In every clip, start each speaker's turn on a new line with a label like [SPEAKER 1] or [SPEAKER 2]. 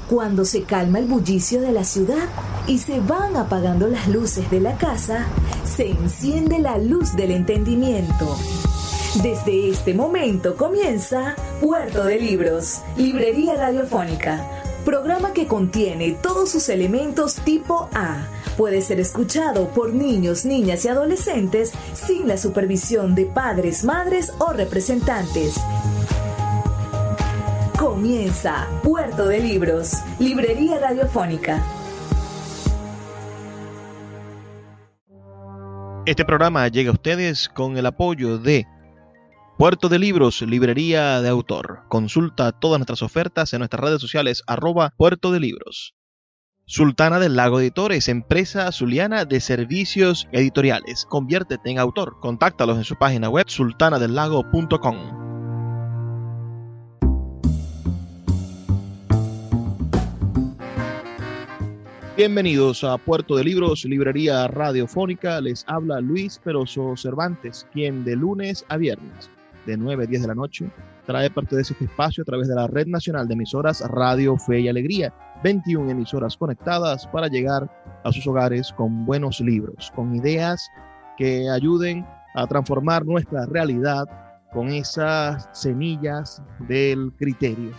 [SPEAKER 1] Cuando se calma el bullicio de la ciudad y se van apagando las luces de la casa, se enciende la luz del entendimiento. Desde este momento comienza Puerto de Libros, Librería Radiofónica, programa que contiene todos sus elementos tipo A. Puede ser escuchado por niños, niñas y adolescentes sin la supervisión de padres, madres o representantes. Comienza Puerto de Libros, Librería Radiofónica.
[SPEAKER 2] Este programa llega a ustedes con el apoyo de Puerto de Libros, Librería de Autor. Consulta todas nuestras ofertas en nuestras redes sociales @Puerto de Libros. Sultana del Lago Editores, empresa zuliana de servicios editoriales. Conviértete en autor. Contáctalos en su página web sultanadelago.com. Bienvenidos a Puerto de Libros, Librería Radiofónica. Les habla Luis Peroso Cervantes, quien de lunes a viernes, de 9 a 10 de la noche, trae parte de este espacio a través de la Red Nacional de Emisoras Radio Fe y Alegría. 21 emisoras conectadas para llegar a sus hogares con buenos libros, con ideas que ayuden a transformar nuestra realidad con esas semillas del criterio,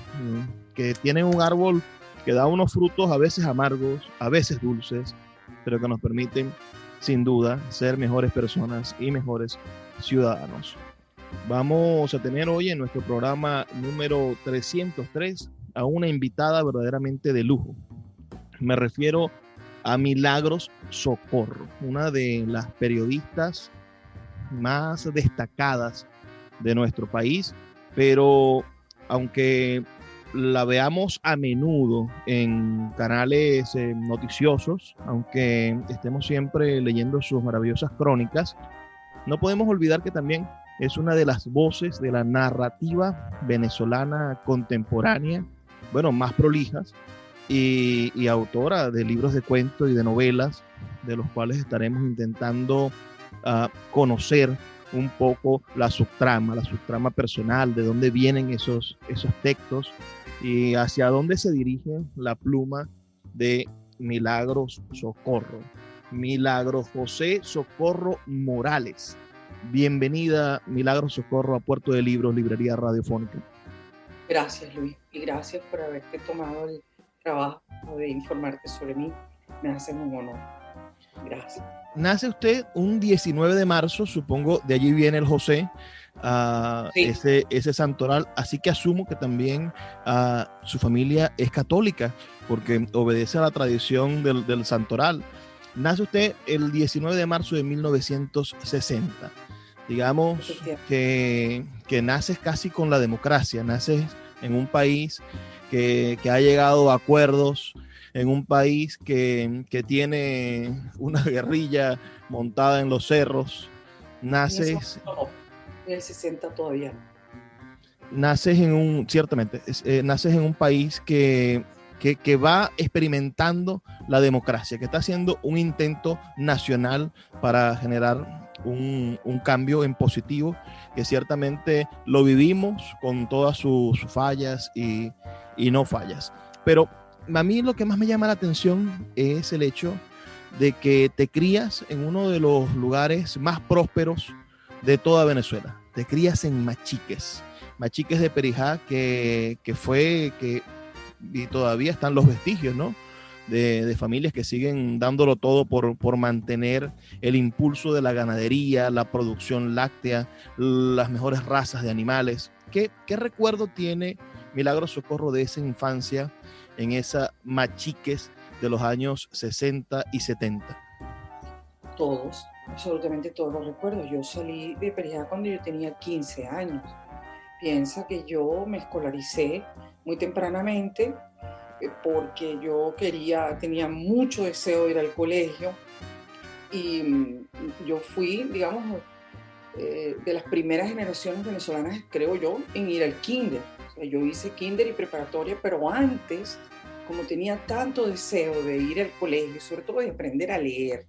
[SPEAKER 2] que tienen un árbol que da unos frutos a veces amargos, a veces dulces, pero que nos permiten, sin duda, ser mejores personas y mejores ciudadanos. Vamos a tener hoy en nuestro programa número 303 a una invitada verdaderamente de lujo. Me refiero a Milagros Socorro, una de las periodistas más destacadas de nuestro país, pero aunque la veamos a menudo en canales noticiosos, aunque estemos siempre leyendo sus maravillosas crónicas, no podemos olvidar que también es una de las voces de la narrativa venezolana contemporánea, bueno, más prolijas, y autora de libros de cuentos y de novelas, de los cuales estaremos intentando conocer un poco la subtrama personal, de dónde vienen esos textos y hacia dónde se dirige la pluma de Milagros Socorro. Milagros José Socorro Morales. Bienvenida, Milagros Socorro, a Puerto de Libros, Librería Radiofónica.
[SPEAKER 3] Gracias, Luis, y gracias por haberte tomado el trabajo de informarte sobre mí. Me hace un honor. Gracias.
[SPEAKER 2] Nace usted un 19 de marzo, supongo, de allí viene el José, sí. ese santoral, así que asumo que también su familia es católica, porque obedece a la tradición del santoral. Nace usted el 19 de marzo de 1960. Digamos que naces casi con la democracia, naces en un país que ha llegado a acuerdos, en un país que tiene una guerrilla montada en los cerros. Naces...
[SPEAKER 3] En el 60 todavía no.
[SPEAKER 2] Naces en un país que va experimentando la democracia, que está haciendo un intento nacional para generar un cambio en positivo, que ciertamente lo vivimos con todas sus fallas y no fallas. Pero a mí lo que más me llama la atención es el hecho de que te crías en uno de los lugares más prósperos de toda Venezuela. Te crías en Machiques de Perijá, que y todavía están los vestigios, ¿no? De familias que siguen dándolo todo por mantener el impulso de la ganadería, la producción láctea, las mejores razas de animales. ¿Qué recuerdo tiene Milagros Socorro de esa infancia en esa Machiques de los años 60 y 70?
[SPEAKER 3] Todos, absolutamente todos los recuerdos. Yo salí de Perijá cuando yo tenía 15 años. Piensa que yo me escolaricé muy tempranamente porque yo tenía mucho deseo de ir al colegio y yo fui, digamos, de las primeras generaciones venezolanas, creo yo, en ir al kinder. O sea, yo hice kinder y preparatoria, pero antes, como tenía tanto deseo de ir al colegio, sobre todo de aprender a leer,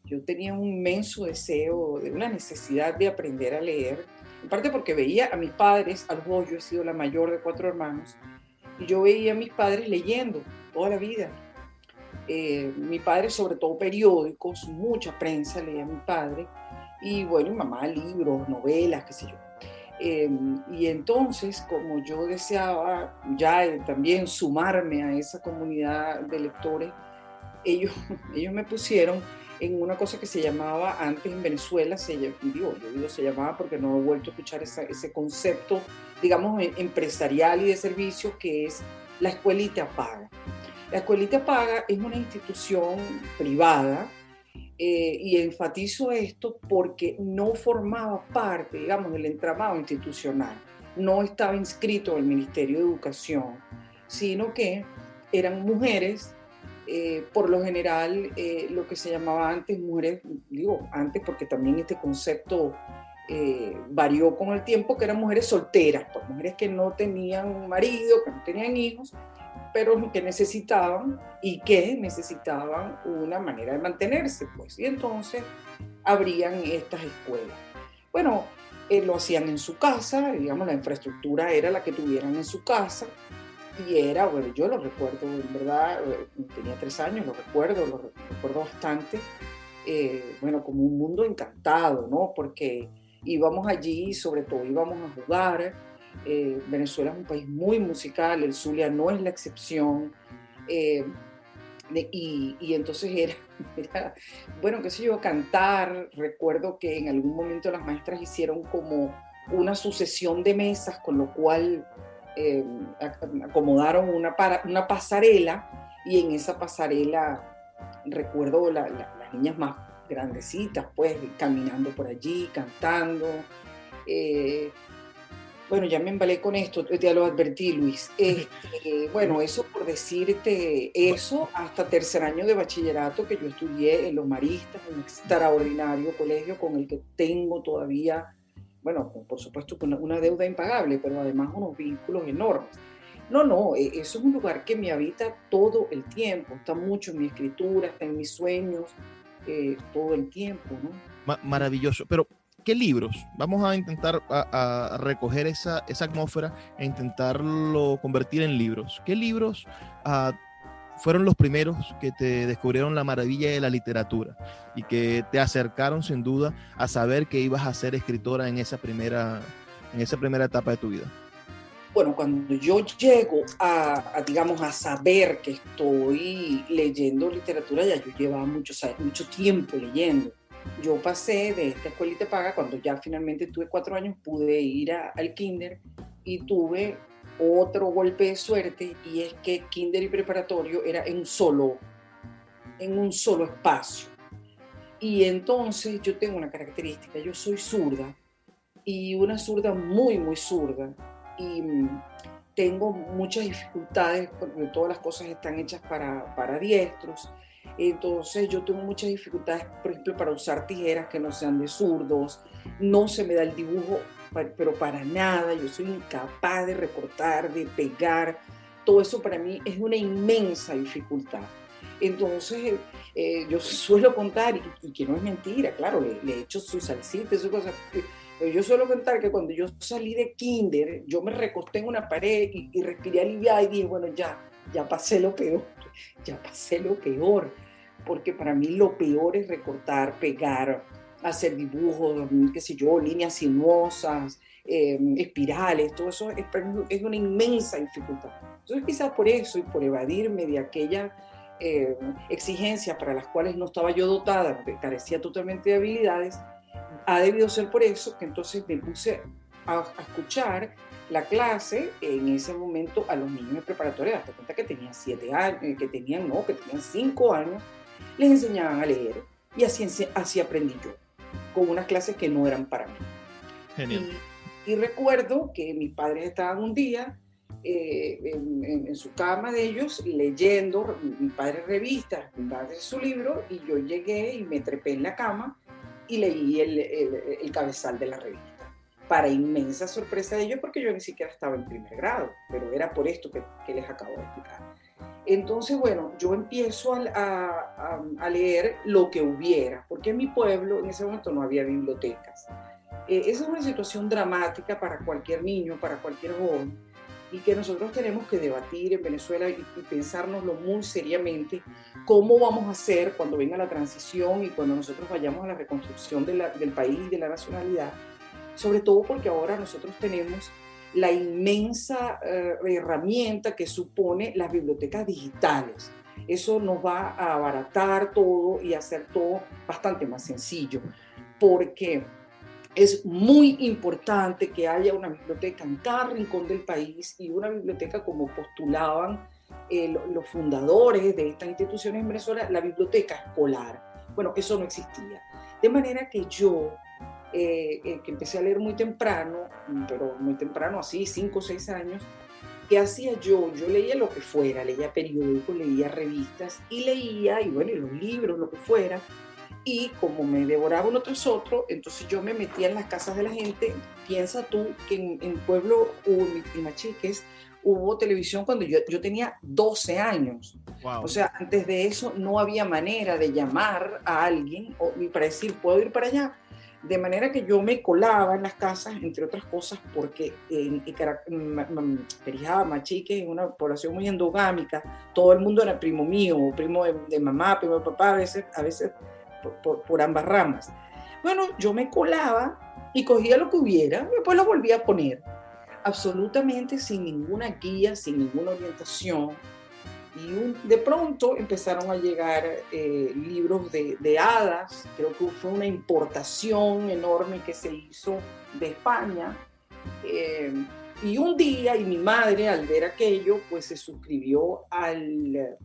[SPEAKER 3] yo tenía un inmenso deseo, de una necesidad de aprender a leer, en parte porque veía a mis padres, a los dos, yo he sido la mayor de 4 hermanos, Y yo veía a mis padres leyendo toda la vida. Mi padre, sobre todo periódicos, mucha prensa leía mi padre. Y bueno, mi mamá libros, novelas, qué sé yo. Y entonces, como yo deseaba ya también sumarme a esa comunidad de lectores, ellos me pusieron en una cosa que se llamaba, antes en Venezuela, yo digo se llamaba porque no he vuelto a escuchar ese concepto, digamos, empresarial y de servicio, que es la Escuelita Paga. La Escuelita Paga es una institución privada, y enfatizo esto porque no formaba parte, digamos, del entramado institucional, no estaba inscrito en el Ministerio de Educación, sino que eran mujeres, por lo general, lo que se llamaba antes mujeres, digo antes porque también este concepto varió con el tiempo, que eran mujeres solteras, pues, mujeres que no tenían marido, que no tenían hijos, pero que necesitaban una manera de mantenerse, pues, y entonces abrían estas escuelas. Bueno, lo hacían en su casa, digamos, la infraestructura era la que tuvieran en su casa, y era, bueno, yo lo recuerdo, en verdad, tenía 3 años, lo recuerdo bastante, bueno, como un mundo encantado, ¿no? Porque íbamos allí, sobre todo íbamos a jugar. Venezuela es un país muy musical, el Zulia no es la excepción, y entonces era, bueno, qué sé yo, cantar. Recuerdo que en algún momento las maestras hicieron como una sucesión de mesas, con lo cual acomodaron una pasarela, y en esa pasarela recuerdo las niñas más grandecitas, pues, caminando por allí, cantando. Bueno, ya me embalé con esto, ya lo advertí, Luis. Bueno, eso por decirte eso, hasta tercer año de bachillerato que yo estudié en Los Maristas, un extraordinario colegio con el que tengo todavía, bueno, por supuesto una deuda impagable, pero además unos vínculos enormes. No, eso es un lugar que me habita todo el tiempo, está mucho en mi escritura, está en mis sueños, todo el tiempo, ¿no?
[SPEAKER 2] Maravilloso, pero ¿qué libros? Vamos a intentar a recoger esa atmósfera e intentarlo convertir en libros. ¿Qué libros fueron los primeros que te descubrieron la maravilla de la literatura y que te acercaron sin duda a saber que ibas a ser escritora en esa primera etapa de tu vida?
[SPEAKER 3] Bueno, cuando yo llego digamos, a saber que estoy leyendo literatura, ya yo llevaba mucho tiempo leyendo. Yo pasé de esta escuelita paga, cuando ya finalmente tuve 4 años, pude ir al kinder, y tuve otro golpe de suerte, y es que kinder y preparatorio era en un solo espacio. Y entonces yo tengo una característica, yo soy zurda, y una zurda muy, muy zurda, y tengo muchas dificultades, porque todas las cosas están hechas para diestros. Entonces yo tengo muchas dificultades, por ejemplo, para usar tijeras que no sean de zurdos. No se me da el dibujo, pero para nada. Yo soy incapaz de recortar, de pegar. Todo eso para mí es una inmensa dificultad. Entonces yo suelo contar, y que no es mentira, claro, le he hecho su salsita, su cosa. Pero yo suelo contar que cuando yo salí de kinder, yo me recosté en una pared y respiré aliviada, y dije, bueno, ya pasé lo peor, porque para mí lo peor es recortar, pegar, hacer dibujos, qué sé yo, líneas sinuosas, espirales, todo eso es una inmensa dificultad. Entonces quizás por eso, y por evadirme de aquella exigencia para las cuales no estaba yo dotada, carecía totalmente de habilidades, ha debido ser por eso que entonces me puse a escuchar la clase en ese momento a los niños de preparatoria. Hasta cuenta que tenían 7 años, que tenían 5 años, les enseñaban a leer, y así aprendí yo, con unas clases que no eran para mí.
[SPEAKER 2] Genial.
[SPEAKER 3] Y recuerdo que mis padres estaban un día en su cama de ellos leyendo, mi padre revistas, mi padre su libro, y yo llegué y me trepé en la cama y leí el cabezal de la revista, para inmensa sorpresa de ellos, porque yo ni siquiera estaba en primer grado, pero era por esto que les acabo de explicar. Entonces, bueno, yo empiezo a leer lo que hubiera, porque en mi pueblo en ese momento no había bibliotecas. Esa es una situación dramática para cualquier niño, para cualquier joven, y que nosotros tenemos que debatir en Venezuela y pensárnoslo muy seriamente, cómo vamos a hacer cuando venga la transición y cuando nosotros vayamos a la reconstrucción del país y de la nacionalidad, sobre todo porque ahora nosotros tenemos la inmensa herramienta que supone las bibliotecas digitales. Eso nos va a abaratar todo y hacer todo bastante más sencillo, porque es muy importante que haya una biblioteca en cada rincón del país y una biblioteca como postulaban los fundadores de estas instituciones en Venezuela, la biblioteca escolar. Bueno, eso no existía. De manera que yo, que empecé a leer muy temprano, pero muy temprano, así 5 o 6 años, ¿qué hacía yo? Yo leía lo que fuera, leía periódicos, leía revistas y leía, y bueno, los libros, lo que fuera. Y como me devoraba uno tras otro, entonces yo me metía en las casas de la gente. Piensa tú que en Pueblo, en Machiques, hubo televisión cuando yo tenía 12 años.
[SPEAKER 2] Wow.
[SPEAKER 3] O sea, antes de eso no había manera de llamar a alguien y para decir, ¿puedo ir para allá? De manera que yo me colaba en las casas, entre otras cosas, porque Perijá, Machiques, es una población muy endogámica. Todo el mundo era primo mío, primo de mamá, primo de papá, a veces por ambas ramas. Bueno, yo me colaba y cogía lo que hubiera y después lo volvía a poner, absolutamente sin ninguna guía, sin ninguna orientación. Y de pronto empezaron a llegar libros de hadas. Creo que fue una importación enorme que se hizo de España. Y un día, y mi madre, al ver aquello, pues se suscribió al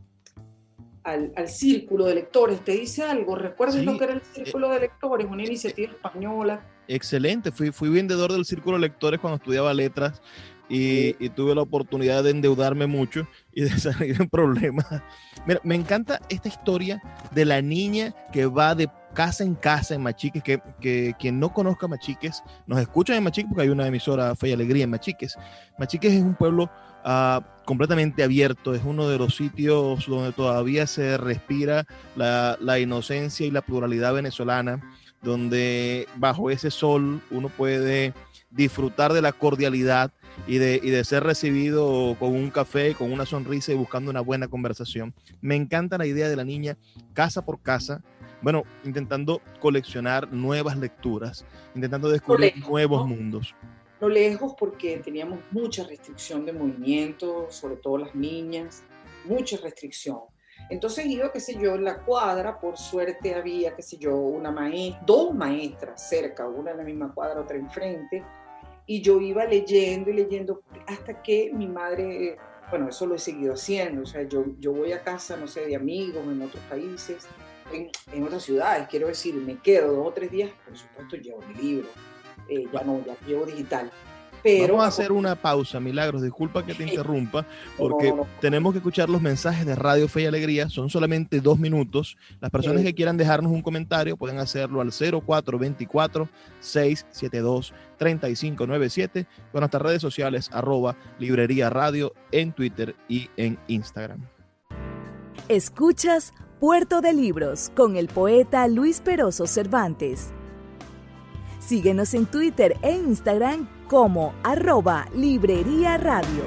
[SPEAKER 3] Círculo de Lectores. ¿Te dice algo? ¿Recuerdas lo que era el Círculo de Lectores? Una iniciativa española.
[SPEAKER 2] Excelente, fui vendedor del Círculo de Lectores cuando estudiaba letras y tuve la oportunidad de endeudarme mucho y de salir en problemas. Mira, me encanta esta historia de la niña que va de casa en casa en Machiques, que quien no conozca Machiques, nos escuchan en Machiques porque hay una emisora Fe y Alegría en Machiques. Machiques es un pueblo completamente abierto, es uno de los sitios donde todavía se respira la inocencia y la pluralidad venezolana, donde bajo ese sol uno puede disfrutar de la cordialidad y de ser recibido con un café, con una sonrisa y buscando una buena conversación. Me encanta la idea de la niña casa por casa, bueno, intentando coleccionar nuevas lecturas, intentando descubrir nuevos mundos.
[SPEAKER 3] No lejos, porque teníamos mucha restricción de movimiento, sobre todo las niñas, mucha restricción. Entonces iba, qué sé yo, en la cuadra, por suerte había, qué sé yo, dos maestras cerca, una en la misma cuadra, otra enfrente, y yo iba leyendo y leyendo hasta que mi madre, bueno, eso lo he seguido haciendo, o sea, yo voy a casa, no sé, de amigos en otros países, en otras ciudades, quiero decir, me quedo 2 o 3 días, por supuesto llevo mi libro, ya llevo digital. Pero
[SPEAKER 2] vamos a hacer una pausa, Milagros, disculpa que te interrumpa, porque tenemos que escuchar los mensajes de Radio Fe y Alegría, son solamente 2 minutos. Las personas que quieran dejarnos un comentario pueden hacerlo al 0424-672-3597 con nuestras redes sociales @Librería Radio en Twitter y en Instagram.
[SPEAKER 1] Escuchas Puerto de Libros con el poeta Luis Peroso Cervantes. Síguenos en Twitter e Instagram como @Librería Radio.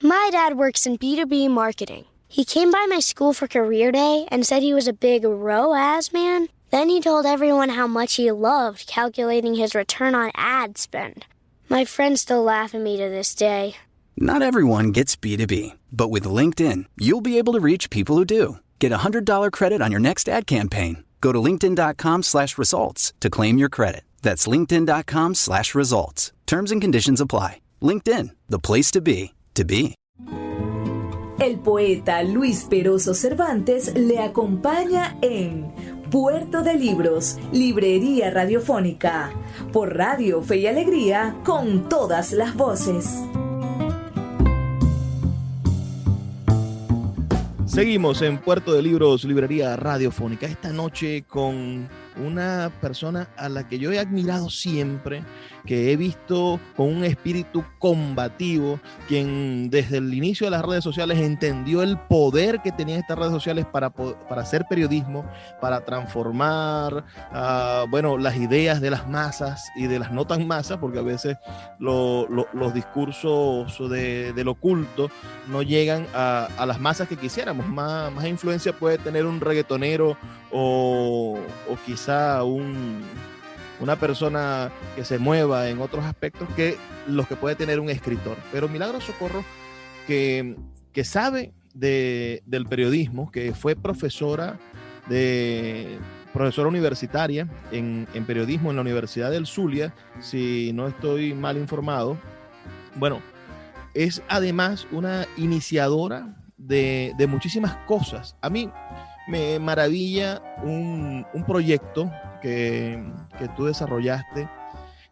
[SPEAKER 4] My dad works in B2B marketing. He came by my school for career day and said he was a big ROAS man. Then he told everyone how much he loved calculating his return on ad spend. My friends still laugh at me to this day.
[SPEAKER 5] Not everyone gets B2B, but with LinkedIn, you'll be able to reach people who do. Get a $100 credit on your next ad campaign. Go to linkedin.com/results to claim your credit. That's linkedin.com/results. Terms and conditions apply. LinkedIn, the place to be, to be.
[SPEAKER 1] El poeta Luis Peroso Cervantes le acompaña en Puerto de Libros, Librería Radiofónica, por Radio Fe y Alegría, con todas las voces.
[SPEAKER 2] Seguimos en Puerto de Libros, Librería Radiofónica, esta noche con una persona a la que yo he admirado siempre, que he visto con un espíritu combativo, quien desde el inicio de las redes sociales entendió el poder que tenían estas redes sociales para hacer periodismo, para transformar las ideas de las masas y de las no tan masas, porque a veces los discursos del oculto no llegan a las masas que quisiéramos. Más influencia puede tener un reggaetonero o quizá una persona que se mueva en otros aspectos que los que puede tener un escritor. Pero Milagros Socorro, que sabe del periodismo, que fue profesora universitaria en periodismo en la Universidad del Zulia, si no estoy mal informado. Bueno, es además una iniciadora de muchísimas cosas. A mí me maravilla un proyecto que tú desarrollaste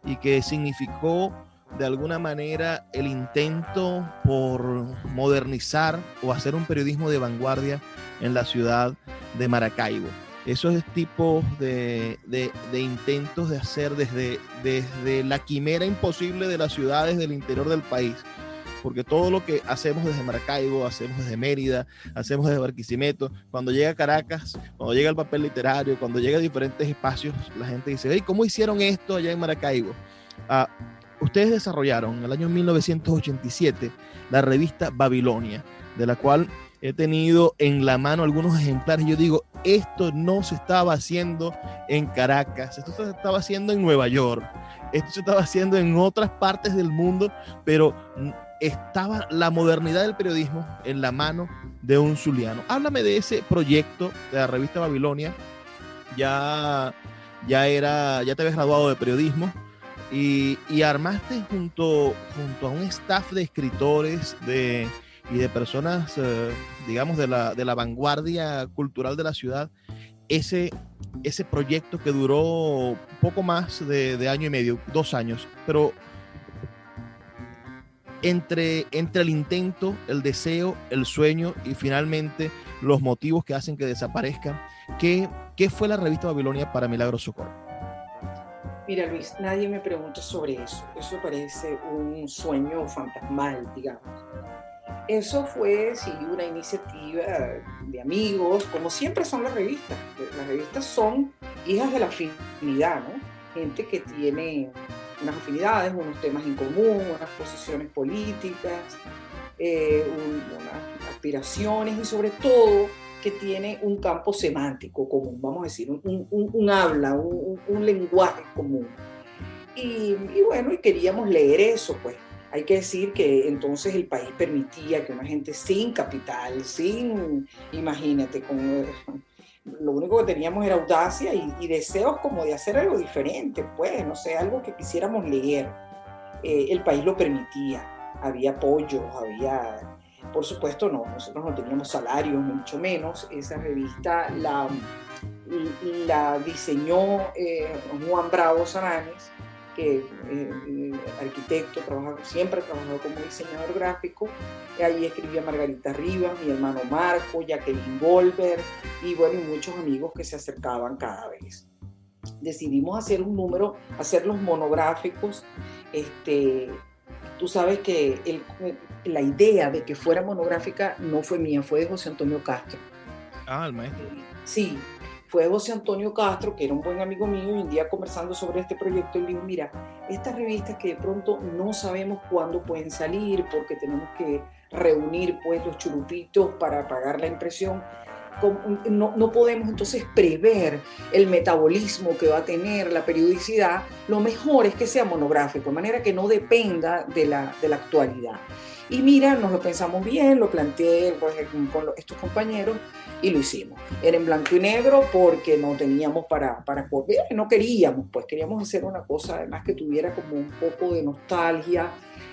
[SPEAKER 2] y que significó de alguna manera el intento por modernizar o hacer un periodismo de vanguardia en la ciudad de Maracaibo. Esos tipos de intentos de hacer desde la quimera imposible de las ciudades del interior del país, porque todo lo que hacemos desde Maracaibo, hacemos desde Mérida, hacemos desde Barquisimeto, cuando llega a Caracas, cuando llega el papel literario, cuando llega a diferentes espacios, la gente dice, hey, ¿cómo hicieron esto allá en Maracaibo? Ustedes desarrollaron en el año 1987 la revista Babilonia, de la cual he tenido en la mano algunos ejemplares. Yo digo, esto no se estaba haciendo en Caracas, esto se estaba haciendo en Nueva York, esto se estaba haciendo en otras partes del mundo, pero estaba la modernidad del periodismo en la mano de un zuliano. Háblame de ese proyecto de la revista Babilonia. Ya te habías graduado de periodismo y armaste junto a un staff de escritores y de personas, digamos, de la vanguardia cultural de la ciudad, ese proyecto que duró poco más de año y medio, 2 años, pero entre el intento, el deseo, el sueño y finalmente los motivos que hacen que desaparezcan, ¿qué fue la revista Babilonia para Milagros Socorro?
[SPEAKER 3] Mira, Luis, nadie me pregunta sobre eso. Eso parece un sueño fantasmal, digamos. Eso fue, sí, una iniciativa de amigos, como siempre son las revistas. Las revistas son hijas de la afinidad, ¿no? Gente que tiene unas afinidades, unos temas en común, unas posiciones políticas, unas aspiraciones y sobre todo que tiene un campo semántico común, vamos a decir, un habla, un lenguaje común. Y bueno, y queríamos leer eso, pues. Hay que decir que entonces el país permitía que una gente sin capital, imagínate, lo único que teníamos era audacia y deseos como de hacer algo diferente, pues, no sé, algo que quisiéramos leer. El país lo permitía, había apoyos, por supuesto nosotros no teníamos salarios, ni mucho menos. Esa revista la diseñó Juan Bravo Saranes, que arquitecto, siempre ha trabajado como diseñador gráfico. Ahí escribía Margarita Rivas, mi hermano Marco, Jacqueline Goldberg y bueno, y muchos amigos que se acercaban cada vez. Decidimos hacer un número, hacer los monográficos. Tú sabes que la idea de que fuera monográfica no fue mía, fue de José Antonio Castro.
[SPEAKER 2] El maestro.
[SPEAKER 3] Sí. Fue José Antonio Castro, que era un buen amigo mío, y un día conversando sobre este proyecto, él dijo, mira, estas revistas que de pronto no sabemos cuándo pueden salir, porque tenemos que reunir pues los churupitos para pagar la impresión, no podemos entonces prever el metabolismo que va a tener la periodicidad, lo mejor es que sea monográfico, de manera que no dependa de la actualidad. Y mira, nos lo pensamos bien, lo planteé pues, con estos compañeros y lo hicimos. Era en blanco y negro porque no teníamos para correr, no queríamos, pues queríamos hacer una cosa además que tuviera como un poco de nostalgia.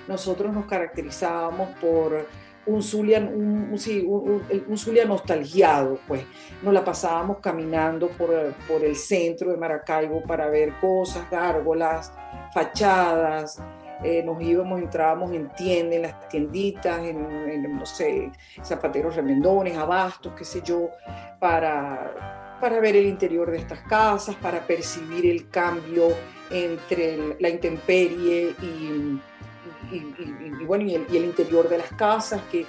[SPEAKER 3] Nosotros nos caracterizábamos por un Zulia nostalgiado, pues. Nos la pasábamos caminando por el centro de Maracaibo para ver cosas, gárgolas, fachadas. Entrábamos en tiendas, en las tienditas, no sé, zapateros remendones, abastos, qué sé yo, para para ver el interior de estas casas, para percibir el cambio entre la intemperie y el interior de las casas, que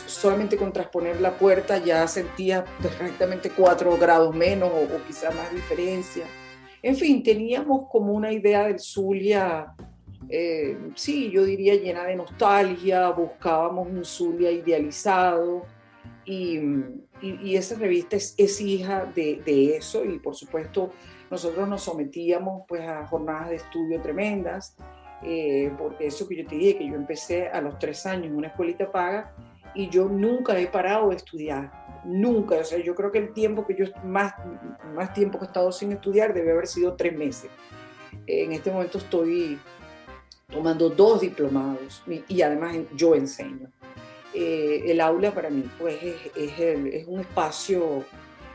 [SPEAKER 3] solamente con transponer la puerta ya sentía perfectamente 4 grados menos o quizá más diferencia. En fin, teníamos como una idea del Zulia, sí, yo diría llena de nostalgia, buscábamos un Zulia idealizado y esa revista es hija de eso, y por supuesto nosotros nos sometíamos pues a jornadas de estudio tremendas, porque eso que yo te dije, que yo empecé a los 3 años en una escuelita paga y yo nunca he parado de estudiar, nunca. O sea, yo creo que el tiempo que yo más tiempo que he estado sin estudiar debe haber sido 3 meses. En este momento estoy tomando 2 diplomados y además yo enseño. El aula para mí pues es un espacio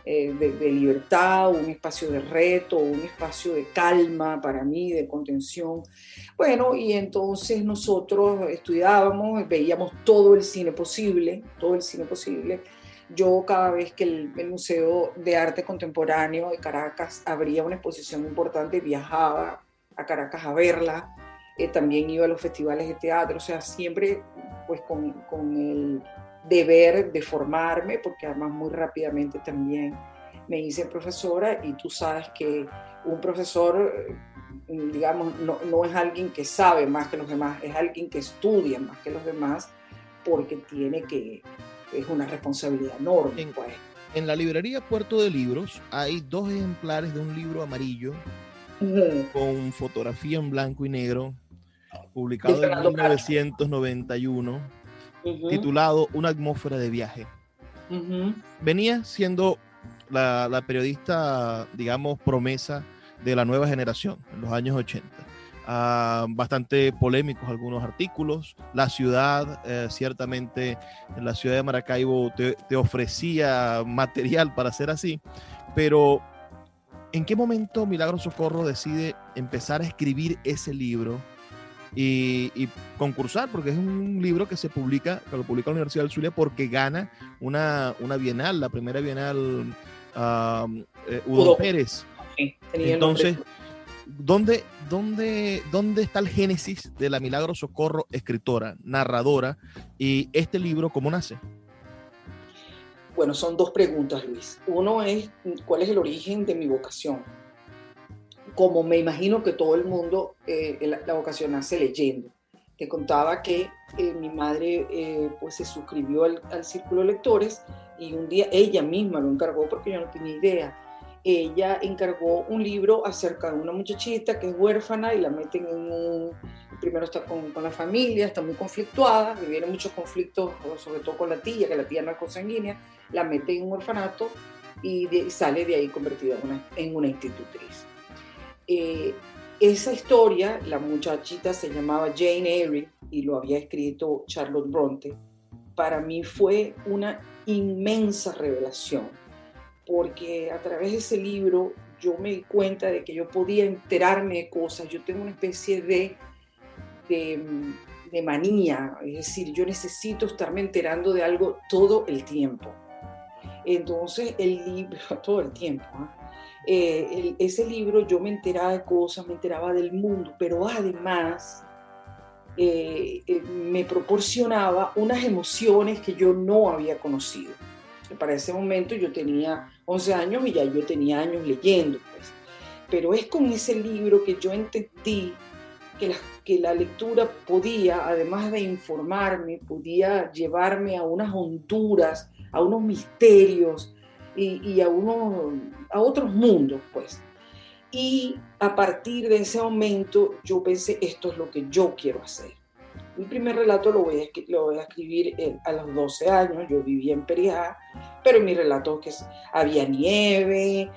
[SPEAKER 3] de libertad, un espacio de reto, un espacio de calma para mí, de contención. Bueno, y entonces nosotros estudiábamos, veíamos todo el cine posible. Yo cada vez que el Museo de Arte Contemporáneo de Caracas abría una exposición importante, viajaba a Caracas a verla. También iba a los festivales de teatro, o sea, siempre pues con el deber de formarme, porque además muy rápidamente también me hice profesora, y tú sabes que un profesor, digamos, no es alguien que sabe más que los demás, es alguien que estudia más que los demás, porque es una responsabilidad enorme.
[SPEAKER 2] En la librería Puerto de Libros hay 2 ejemplares de un libro amarillo con fotografía en blanco y negro, publicado en 1991, titulado Una atmósfera de viaje. Venía siendo la periodista, digamos, promesa de la nueva generación en los años 80. Bastante polémicos algunos artículos. La ciudad, ciertamente, la ciudad de Maracaibo te ofrecía material para hacer así, pero ¿en qué momento Milagros Socorro decide empezar a escribir ese libro y concursar? Porque es un libro que lo publica la Universidad del Zulia, porque gana una bienal, la primera bienal Udo Pérez.
[SPEAKER 3] Sí,
[SPEAKER 2] entonces, ¿dónde está el génesis de la Milagros Socorro, escritora, narradora, y este libro cómo nace?
[SPEAKER 3] Bueno, son 2 preguntas, Luis. Uno es, ¿cuál es el origen de mi vocación? Como me imagino que todo el mundo, la vocación nace leyendo. Te contaba que mi madre pues se suscribió al Círculo de Lectores, y un día ella misma lo encargó, porque yo no tenía idea. Ella encargó un libro acerca de una muchachita que es huérfana, y la meten primero está con la familia, está muy conflictuada, que vienen muchos conflictos, sobre todo con la tía, que la tía no es consanguínea, la meten en un orfanato y sale de ahí convertida en una institutriz. Esa historia, la muchachita se llamaba Jane Eyre y lo había escrito Charlotte Bronte. Para mí fue una inmensa revelación, porque a través de ese libro yo me di cuenta de que yo podía enterarme de cosas. Yo tengo una especie de manía, es decir, yo necesito estarme enterando de algo todo el tiempo. Entonces el libro, todo el tiempo, ese libro yo me enteraba de cosas, me enteraba del mundo, pero además me proporcionaba unas emociones que yo no había conocido. Para ese momento yo tenía 11 años y ya yo tenía años leyendo, pues. Pero es con ese libro que yo entendí que la lectura podía, además de informarme, podía llevarme a unas honduras, a unos misterios y a otros mundos, pues. Y a partir de ese momento yo pensé, esto es lo que yo quiero hacer. Mi primer relato lo voy a escribir a los 12 años. Yo vivía en Perijá, pero en mi relato había nieve,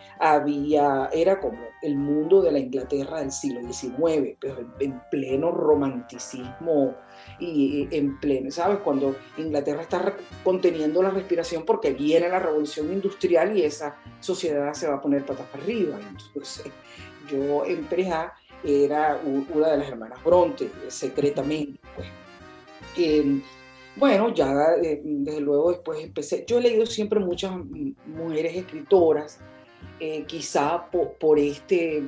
[SPEAKER 3] era como el mundo de la Inglaterra del siglo XIX, pero en pleno romanticismo y en pleno, ¿sabes? Cuando Inglaterra está conteniendo la respiración porque viene la revolución industrial y esa sociedad se va a poner patas para arriba. Entonces, yo en Perijá era una de las hermanas Bronte, secretamente, pues. Bueno, ya desde luego después empecé. Yo he leído siempre muchas mujeres escritoras, quizá por este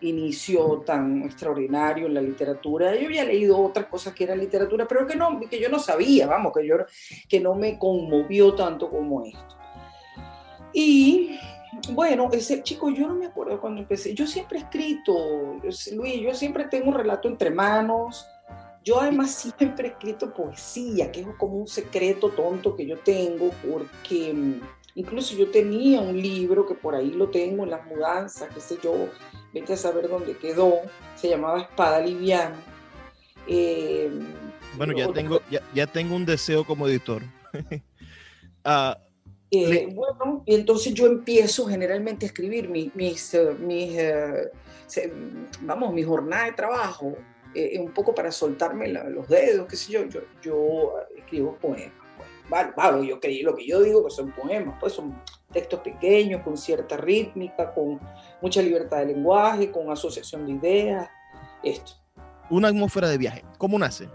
[SPEAKER 3] inicio tan extraordinario en la literatura. Yo había leído otras cosas que eran literatura, pero que yo no sabía, vamos, que no me conmovió tanto como esto. Y bueno, ese chico, yo no me acuerdo cuando empecé. Yo siempre he escrito, Luis, yo siempre tengo un relato entre manos. Yo además siempre he escrito poesía, que es como un secreto tonto que yo tengo, porque incluso yo tenía un libro que por ahí lo tengo en las mudanzas, qué sé yo, vete a saber dónde quedó, se llamaba Espada Liviana.
[SPEAKER 2] Bueno, ya tengo un deseo como editor.
[SPEAKER 3] Bueno, y entonces yo empiezo generalmente a escribir mi jornada de trabajo, un poco para soltarme los dedos, qué sé yo escribo poemas. Bueno, lo que yo digo que son poemas, pues son textos pequeños, con cierta rítmica, con mucha libertad de lenguaje, con asociación de ideas, esto.
[SPEAKER 2] Una atmósfera de viaje, ¿cómo nace?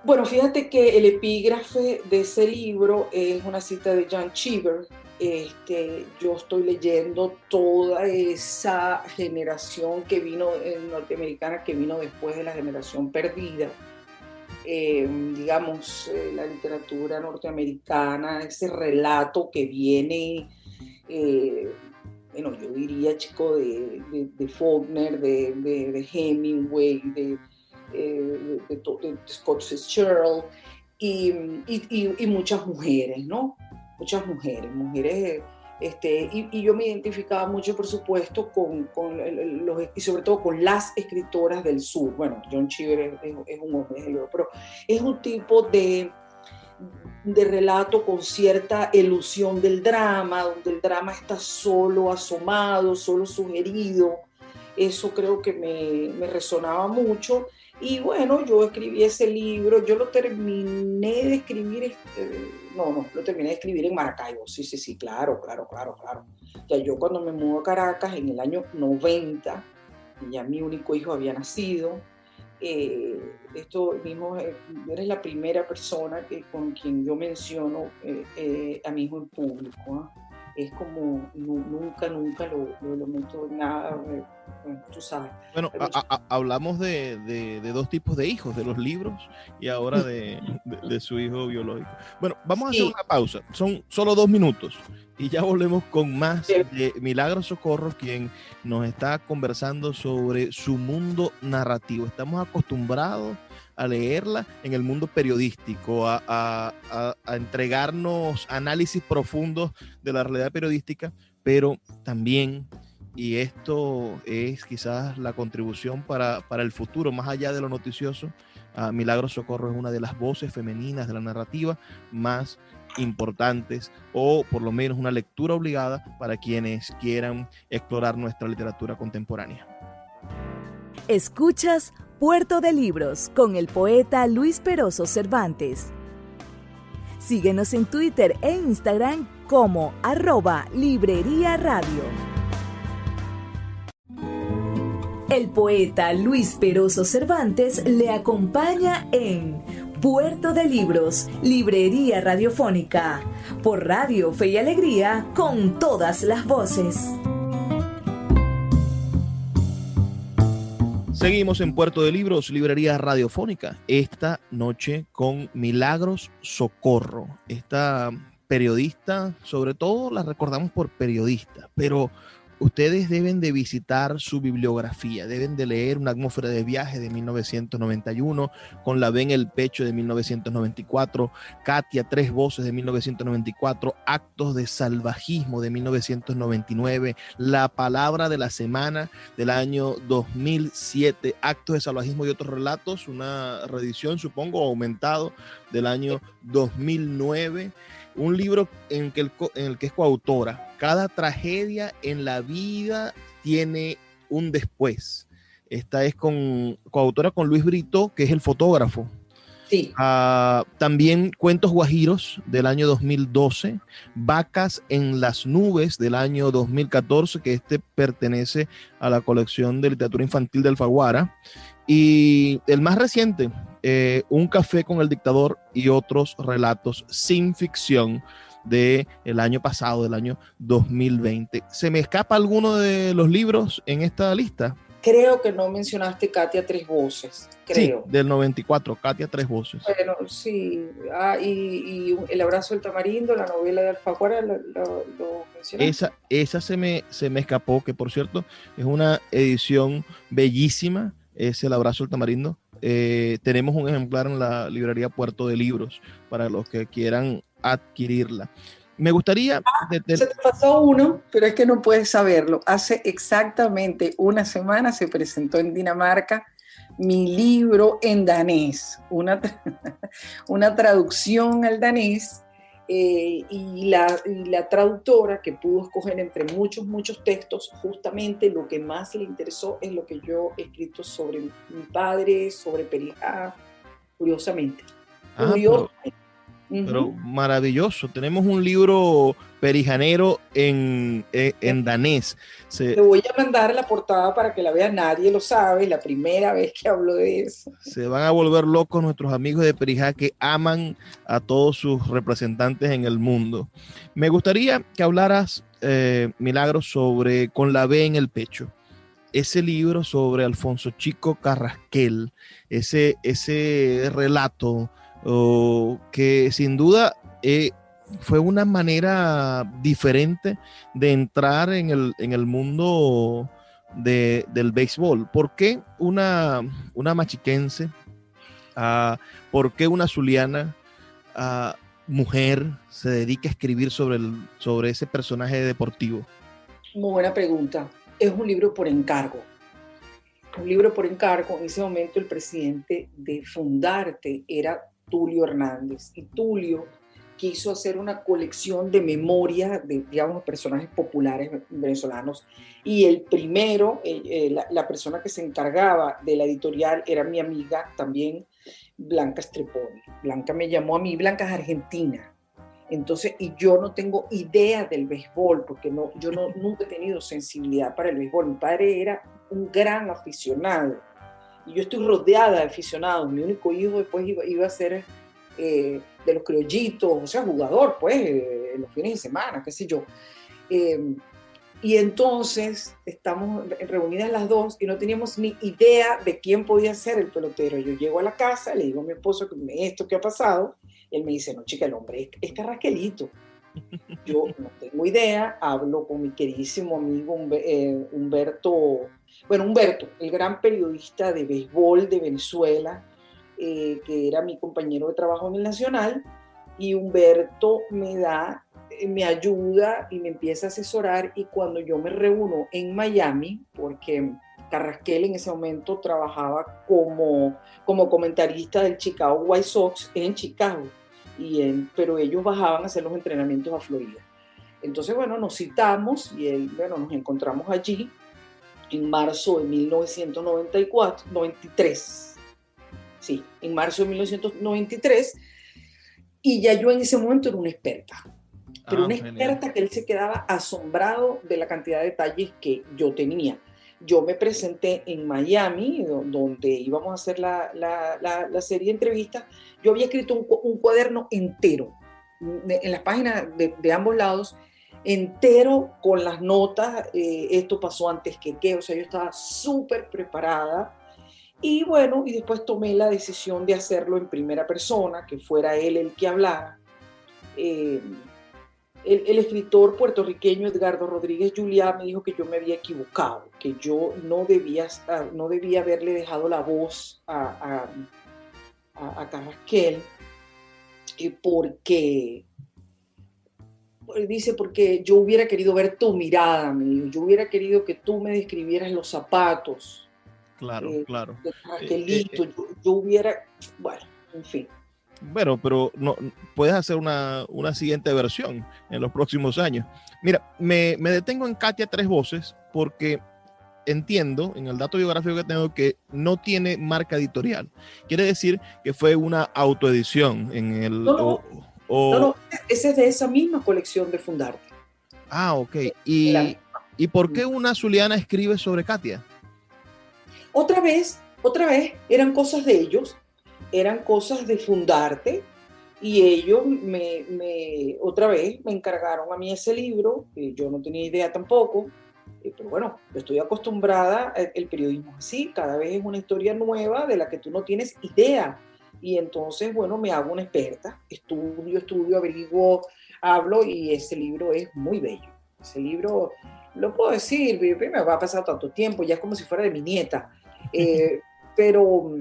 [SPEAKER 3] Bueno, fíjate que el epígrafe de ese libro es una cita de John Cheever. Yo estoy leyendo toda esa generación que vino norteamericana, que vino después de la generación perdida. La literatura norteamericana, ese relato que viene, yo diría, chico, de Faulkner, de Hemingway, de Scott Fitzgerald y muchas mujeres, ¿no? Muchas mujeres, y yo me identificaba mucho, por supuesto, y sobre todo con las escritoras del sur. Bueno, John Cheever es un hombre, pero es un tipo de relato con cierta elusión del drama, donde el drama está solo asomado, solo sugerido. Eso creo que me resonaba mucho. Y bueno, yo escribí ese libro, yo lo terminé de escribir, lo terminé de escribir en Maracaibo, sí, claro. Ya yo cuando me mudé a Caracas en el año 90, ya mi único hijo había nacido, eres la primera persona con quien yo menciono a mi hijo en público, ¿eh? Es como nunca lo meto en nada, tú sabes.
[SPEAKER 2] Bueno, hablamos de dos tipos de hijos, de los libros y ahora de su hijo biológico. Bueno, vamos a hacer una pausa, son solo 2 minutos y ya volvemos con más de Milagros Socorro, quien nos está conversando sobre su mundo narrativo. Estamos acostumbrados a leerla en el mundo periodístico, a entregarnos análisis profundos de la realidad periodística, pero también, y esto es quizás la contribución para el futuro, más allá de lo noticioso, Milagros Socorro es una de las voces femeninas de la narrativa más importantes, o por lo menos una lectura obligada para quienes quieran explorar nuestra literatura contemporánea.
[SPEAKER 1] Escuchas Puerto de Libros con el poeta Luis Peroso Cervantes. Síguenos en Twitter e Instagram como @Librería Radio. El poeta Luis Peroso Cervantes le acompaña en Puerto de Libros, Librería Radiofónica, por Radio Fe y Alegría, con todas las voces.
[SPEAKER 2] Seguimos en Puerto de Libros, Librería Radiofónica, esta noche con Milagros Socorro. Esta periodista, sobre todo la recordamos por periodista, pero ustedes deben de visitar su bibliografía, deben de leer Una atmósfera de viaje de 1991, Con la V en el pecho de 1994, Katia, 3 voces de 1994, Actos de salvajismo de 1999, La palabra de la semana del año 2007, Actos de salvajismo y otros relatos, una reedición, supongo, aumentado del año 2009. Un libro en el que es coautora. Cada tragedia en la vida tiene un después. Esta es coautora con Luis Brito, que es el fotógrafo.
[SPEAKER 3] Sí.
[SPEAKER 2] También Cuentos Guajiros del año 2012, Vacas en las nubes del año 2014, que pertenece a la colección de literatura infantil de Alfaguara. Y el más reciente, Un café con el dictador y otros relatos sin ficción, del año pasado, del año 2020. ¿Se me escapa alguno de los libros en esta lista?
[SPEAKER 3] Creo que no mencionaste Katia Tres Voces, creo.
[SPEAKER 2] Sí, del 94, Katia Tres Voces.
[SPEAKER 3] Bueno, sí. Y El abrazo del tamarindo, la novela de Alfaguara, ¿lo mencionaste?
[SPEAKER 2] Esa se me escapó, que por cierto es una edición bellísima, es El abrazo del tamarindo. Tenemos un ejemplar en la librería Puerto de Libros para los que quieran adquirirla. Me gustaría...
[SPEAKER 3] Se te pasó uno, pero es que no puedes saberlo. Hace exactamente una semana se presentó en Dinamarca mi libro en danés, una traducción al danés, y la traductora, que pudo escoger entre muchos textos, justamente lo que más le interesó es lo que yo he escrito sobre mi padre, sobre Perijá, curiosamente.
[SPEAKER 2] Pero maravilloso. Tenemos un libro perijanero en danés.
[SPEAKER 3] Te voy a mandar la portada para que la vea. Nadie lo sabe, la primera vez que hablo de eso.
[SPEAKER 2] Se van a volver locos nuestros amigos de Perijá, que aman a todos sus representantes en el mundo. Me gustaría que hablaras, Milagros, sobre Con la B en el pecho. Ese libro sobre Alfonso Chico Carrasquel, ese relato que sin duda fue una manera diferente de entrar en el mundo del béisbol. ¿Por qué una machiquense? ¿Por qué una zuliana mujer se dedica a escribir sobre ese personaje deportivo?
[SPEAKER 3] Muy buena pregunta. Es un libro por encargo. Un libro por encargo. En ese momento el presidente de Fundarte era Tulio Hernández, y Tulio quiso hacer una colección de memoria de, digamos, personajes populares venezolanos, y el primero, la persona que se encargaba de la editorial era mi amiga también, Blanca Streponi. Blanca me llamó a mí. Blanca es argentina, entonces, y yo no tengo idea del béisbol, porque yo nunca he tenido sensibilidad para el béisbol. Mi padre era un gran aficionado, y yo estoy rodeada de aficionados. Mi único hijo después iba a ser de los criollitos, o sea, jugador, pues, en los fines de semana, qué sé yo. Y entonces estamos reunidas las dos y no teníamos ni idea de quién podía ser el pelotero. Yo llego a la casa, le digo a mi esposo esto que ha pasado, y él me dice: no, chica, el hombre es Carrasquelito. Yo no tengo idea, hablo con mi queridísimo amigo Humberto, el gran periodista de béisbol de Venezuela, que era mi compañero de trabajo en el Nacional, y Humberto me ayuda y me empieza a asesorar, y cuando yo me reúno en Miami, porque Carrasquel en ese momento trabajaba como comentarista del Chicago White Sox en Chicago, pero ellos bajaban a hacer los entrenamientos a Florida. Entonces, bueno, nos citamos y nos encontramos allí en marzo de 1993. Sí, en marzo de 1993, y ya yo en ese momento era una experta. Pero una experta que él se quedaba asombrado de la cantidad de detalles que yo tenía. Yo me presenté en Miami, donde íbamos a hacer la serie de entrevistas. Yo había escrito un cuaderno entero, en las páginas de ambos lados, entero, con las notas, esto pasó antes que, o sea, yo estaba súper preparada. Y bueno, y después tomé la decisión de hacerlo en primera persona, que fuera él el que hablara. El escritor puertorriqueño Edgardo Rodríguez Juliá me dijo que yo me había equivocado, que yo no debía haberle dejado la voz a Carrasquel, porque yo hubiera querido ver tu mirada, me dijo. Yo hubiera querido que tú me describieras los zapatos.
[SPEAKER 2] Claro.
[SPEAKER 3] De Carrasquelito. Yo hubiera, bueno, en fin.
[SPEAKER 2] Bueno, pero no puedes hacer una siguiente versión en los próximos años. Mira, me detengo en Katia Tres Voces porque entiendo, en el dato biográfico que tengo, que no tiene marca editorial. Quiere decir que fue una autoedición en el...
[SPEAKER 3] No, ese es de esa misma colección de Fundarte.
[SPEAKER 2] Ah, ok. ¿Y por qué una zuliana escribe sobre Katia?
[SPEAKER 3] Otra vez, eran cosas de ellos, eran cosas de Fundarte, y ellos otra vez me encargaron a mí ese libro, que yo no tenía idea tampoco, pero bueno, yo estoy acostumbrada, el periodismo es así, cada vez es una historia nueva de la que tú no tienes idea, y entonces, bueno, me hago una experta, estudio, averiguo, hablo, y ese libro es muy bello. Ese libro, lo puedo decir, me va a pasar tanto tiempo, ya es como si fuera de mi nieta, pero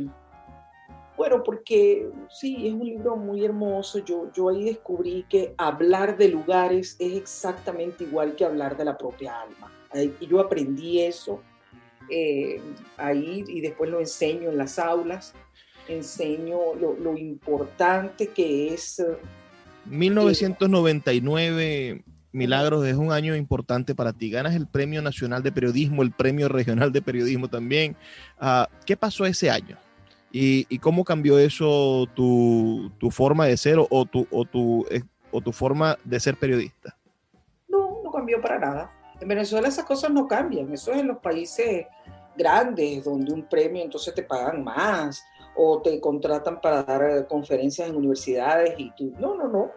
[SPEAKER 3] bueno, porque sí, es un libro muy hermoso. Yo ahí descubrí que hablar de lugares es exactamente igual que hablar de la propia alma. Y yo aprendí eso ahí, y después lo enseño en las aulas, enseño lo importante que es.
[SPEAKER 2] 1999, Milagros, es un año importante para ti. Ganas el Premio Nacional de Periodismo, el Premio Regional de Periodismo también. ¿Qué pasó ese año? ¿Y cómo cambió eso tu forma de ser o tu forma de ser periodista?
[SPEAKER 3] No cambió para nada. En Venezuela esas cosas no cambian. Eso es en los países grandes, donde un premio entonces te pagan más o te contratan para dar conferencias en universidades y tú,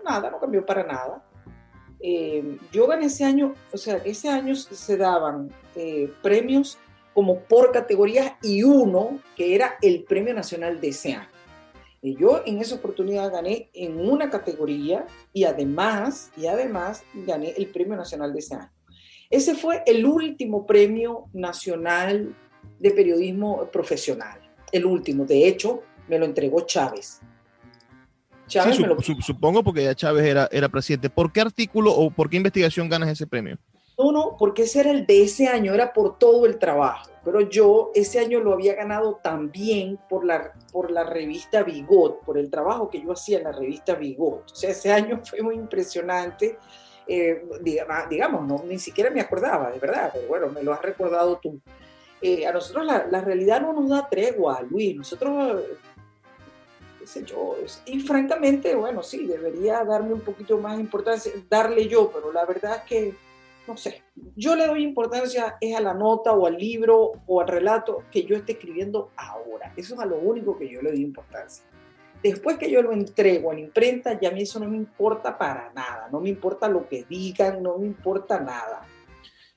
[SPEAKER 3] nada, no cambió para nada. Yo gané ese año, o sea, ese año se daban premios como por categorías, y uno que era el Premio Nacional de ese año. Y yo en esa oportunidad gané en una categoría y además gané el Premio Nacional de ese año. Ese fue el último Premio Nacional de Periodismo Profesional. El último, de hecho, me lo entregó Chávez.
[SPEAKER 2] Chávez sí, supongo porque ya Chávez era presidente. ¿Por qué artículo o por qué investigación ganas ese premio?
[SPEAKER 3] No, porque ese era el de ese año, era por todo el trabajo. Pero yo ese año lo había ganado también por la revista Bigot, por el trabajo que yo hacía en la revista Bigot. O sea, ese año fue muy impresionante. Digamos, no, ni siquiera me acordaba, de verdad, pero bueno, me lo has recordado tú. A nosotros la realidad no nos da tregua, Luis. Nosotros, qué sé yo, y francamente, bueno, sí, debería darme un poquito más importancia, darle yo, pero la verdad es que no sé, yo le doy importancia es a la nota o al libro o al relato que yo esté escribiendo ahora. Eso es a lo único que yo le doy importancia. Después que yo lo entrego a la imprenta, ya a mí eso no me importa para nada. No me importa lo que digan, no me importa nada.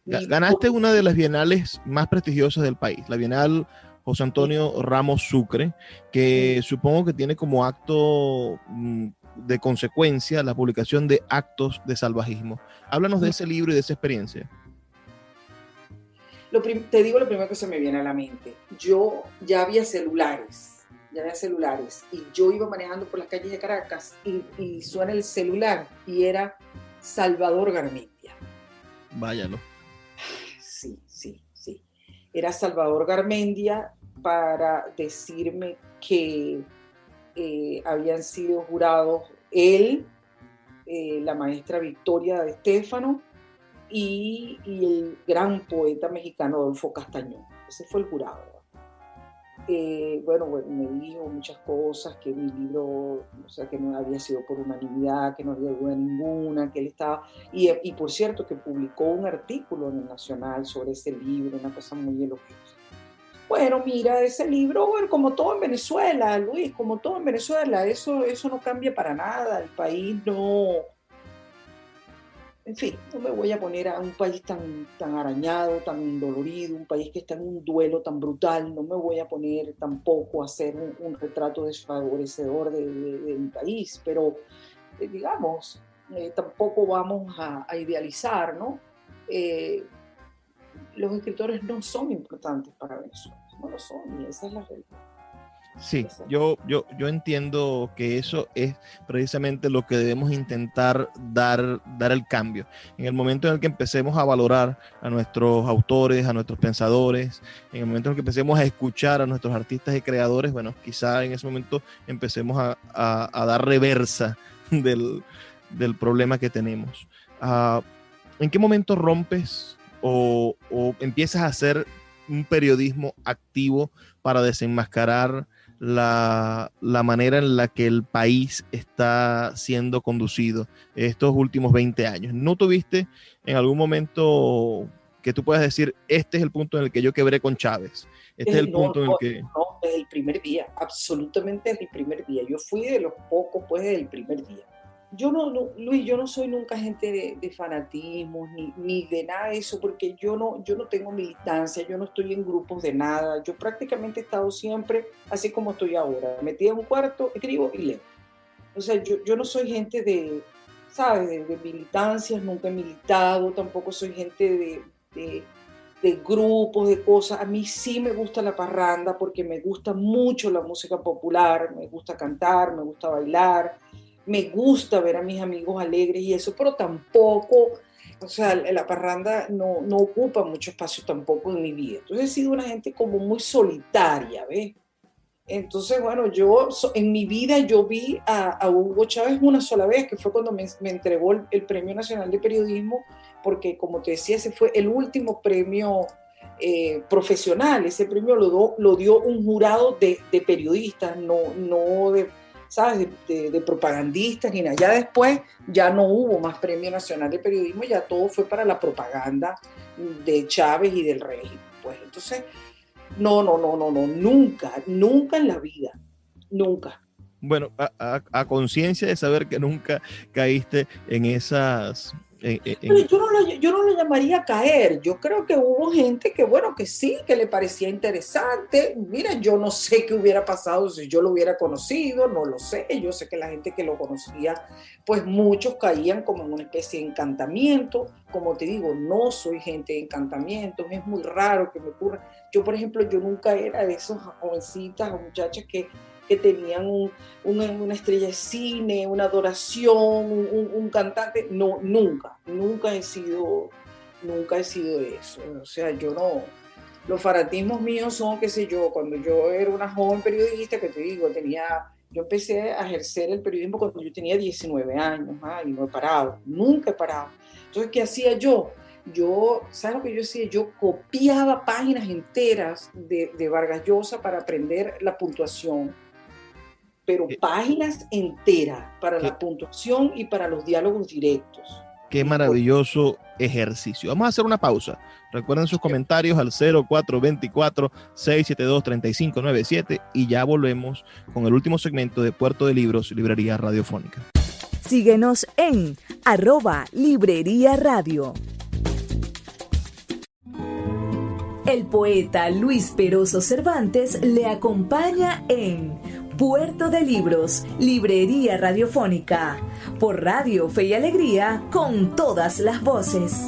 [SPEAKER 2] Ganaste una de las bienales más prestigiosas del país, la Bienal José Antonio Ramos Sucre, que supongo que tiene como acto de consecuencia la publicación de Actos de Salvajismo. Háblanos de ese libro y de esa experiencia.
[SPEAKER 3] Te digo lo primero que se me viene a la mente. Ya había celulares, y yo iba manejando por las calles de Caracas y suena el celular y era Salvador Garmendia.
[SPEAKER 2] Váyalo.
[SPEAKER 3] Sí. Era Salvador Garmendia para decirme que habían sido jurados él, la maestra Victoria de Estéfano y el gran poeta mexicano Adolfo Castañón. Ese fue el jurado. Bueno, me dijo muchas cosas, que mi libro, o sea, que no había sido por unanimidad, que no había duda ninguna, que él estaba, y por cierto, que publicó un artículo en el Nacional sobre ese libro, una cosa muy elogiosa. Bueno, mira, ese libro, bueno, como todo en Venezuela, Luis, como todo en Venezuela, eso no cambia para nada, el país no... En fin, no me voy a poner a un país tan arañado, tan dolorido, un país que está en un duelo tan brutal, no me voy a poner tampoco a hacer un retrato desfavorecedor de mi país, pero digamos, tampoco vamos a idealizar, ¿no? Los escritores no son importantes para Venezuela, no lo son, y esa es la realidad.
[SPEAKER 2] Sí, yo entiendo que eso es precisamente lo que debemos intentar dar el cambio. En el momento en el que empecemos a valorar a nuestros autores, a nuestros pensadores, en el momento en el que empecemos a escuchar a nuestros artistas y creadores, bueno, quizá en ese momento empecemos a dar reversa del problema que tenemos. ¿En qué momento rompes o empiezas a hacer un periodismo activo para desenmascarar la manera en la que el país está siendo conducido estos últimos 20 años? ¿No tuviste en algún momento que tú puedas decir, este es el punto en el que yo quebré con Chávez? Este es el punto en el que...
[SPEAKER 3] No, desde el primer día, absolutamente desde el primer día. Yo fui de los pocos, pues, desde el primer día. Luis, yo no soy nunca gente de fanatismo, ni de nada de eso, porque yo no tengo militancia, yo no estoy en grupos de nada. Yo prácticamente he estado siempre así como estoy ahora, metida en un cuarto, escribo y leo. O sea, yo no soy gente de, ¿sabes?, de militancias, nunca he militado, tampoco soy gente de grupos, de cosas. A mí sí me gusta la parranda porque me gusta mucho la música popular, me gusta cantar, me gusta bailar, me gusta ver a mis amigos alegres y eso, pero tampoco, o sea, la parranda no ocupa mucho espacio tampoco en mi vida. Entonces he sido una gente como muy solitaria, ¿ves? Entonces, bueno, en mi vida yo vi a Hugo Chávez una sola vez, que fue cuando me entregó el Premio Nacional de Periodismo, porque como te decía, ese fue el último premio profesional. Ese premio lo dio un jurado de periodistas, no de, ¿sabes?, de propagandistas ni nada. Ya después ya no hubo más Premio Nacional de Periodismo, ya todo fue para la propaganda de Chávez y del régimen. Pues entonces, no, nunca en la vida, nunca.
[SPEAKER 2] Bueno, a conciencia de saber que nunca caíste en esas...
[SPEAKER 3] Pero yo no lo llamaría caer. Yo creo que hubo gente que, bueno, que sí, que le parecía interesante. Mira, yo no sé qué hubiera pasado si yo lo hubiera conocido, no lo sé. Yo sé que la gente que lo conocía, pues muchos caían como en una especie de encantamiento. Como te digo, no soy gente de encantamiento, es muy raro que me ocurra. Yo, por ejemplo, yo nunca era de esas jovencitas o muchachas que tenían una estrella de cine, una adoración, un cantante. No, nunca he sido de eso. O sea, yo no, los fanatismos míos son, qué sé yo, cuando yo era una joven periodista, que te digo, yo empecé a ejercer el periodismo cuando yo tenía 19 años, y no he parado, nunca he parado. Entonces, ¿qué hacía yo? ¿Sabes lo que yo hacía? Yo copiaba páginas enteras de Vargas Llosa para aprender la puntuación, pero páginas enteras para la puntuación y para los diálogos directos.
[SPEAKER 2] Qué maravilloso ejercicio. Vamos a hacer una pausa. Recuerden sus comentarios al 0424-672-3597 y ya volvemos con el último segmento de Puerto de Libros, Librería Radiofónica.
[SPEAKER 1] Síguenos en @Librería Radio. El poeta Luis Peroso Cervantes le acompaña en Puerto de Libros, Librería Radiofónica, por Radio Fe y Alegría, con todas las voces.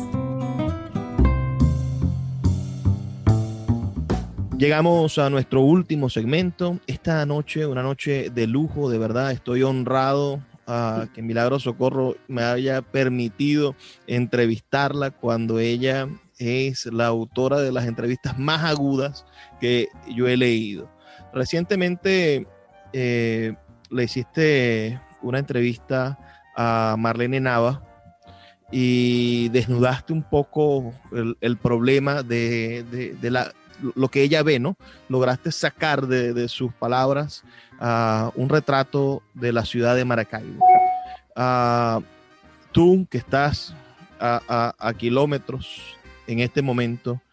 [SPEAKER 2] Llegamos a nuestro último segmento. Esta noche, una noche de lujo, de verdad, estoy honrado a que Milagro Socorro me haya permitido entrevistarla cuando ella es la autora de las entrevistas más agudas que yo he leído. Recientemente le hiciste una entrevista a Marlene Nava y desnudaste un poco el problema de lo que ella ve, ¿no? Lograste sacar de sus palabras un retrato de la ciudad de Maracaibo. Tú que estás a kilómetros en este momento,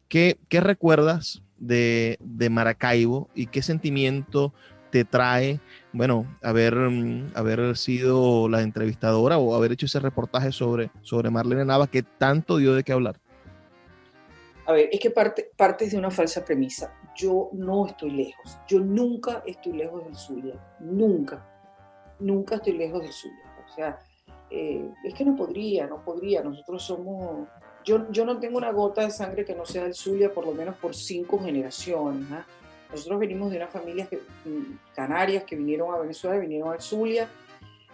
[SPEAKER 2] ¿qué recuerdas de Maracaibo y qué sentimiento te trae, bueno, haber sido la entrevistadora o haber hecho ese reportaje sobre Marlene Nava, que tanto dio de qué hablar?
[SPEAKER 3] A ver, es que partes de una falsa premisa. Yo no estoy lejos. Yo nunca estoy lejos del Zulia. Nunca estoy lejos del Zulia. O sea, es que no podría. Nosotros somos... Yo no tengo una gota de sangre que no sea del Zulia, por lo menos por 5 generaciones. Nosotros venimos de una familia canarias que vinieron a Venezuela, vinieron al Zulia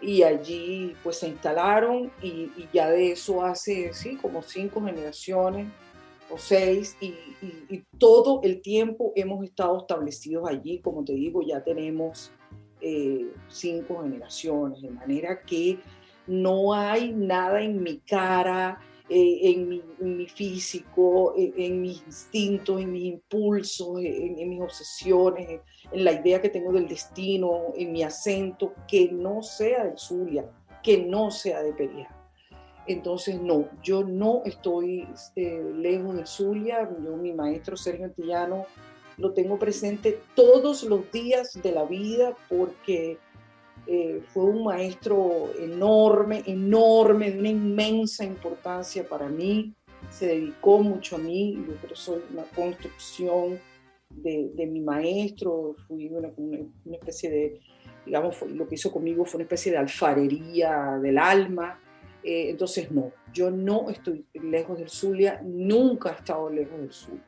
[SPEAKER 3] y allí pues se instalaron y ya de eso hace, sí, como 5 generaciones o 6 y todo el tiempo hemos estado establecidos allí. Como te digo, ya tenemos 5 generaciones, de manera que no hay nada en mi cara, en mi físico, en mis instintos, en mis impulsos, en mis obsesiones, en la idea que tengo del destino, en mi acento, que no sea del Zulia, que no sea de Perijá. Entonces, no, yo no estoy lejos del Zulia. Mi maestro Sergio Antillano lo tengo presente todos los días de la vida porque fue un maestro enorme, enorme, de una inmensa importancia para mí. Se dedicó mucho a mí, yo creo que soy una construcción de mi maestro, fui una especie de, digamos, lo que hizo conmigo fue una especie de alfarería del alma. Entonces no, yo no estoy lejos del Zulia, nunca he estado lejos del Zulia.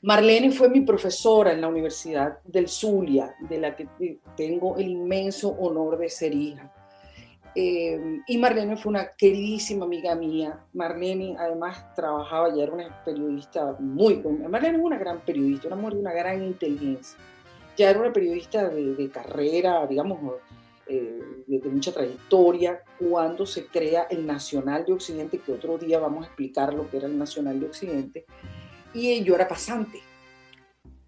[SPEAKER 3] Marlene fue mi profesora en la Universidad del Zulia, de la que tengo el inmenso honor de ser hija. Y Marlene fue una queridísima amiga mía. Marlene además trabajaba, ya era una periodista Marlene es una gran periodista, una mujer de una gran inteligencia. Ya era una periodista de carrera, digamos, de mucha trayectoria, cuando se crea el Nacional de Occidente, que otro día vamos a explicar lo que era el Nacional de Occidente, y yo era pasante.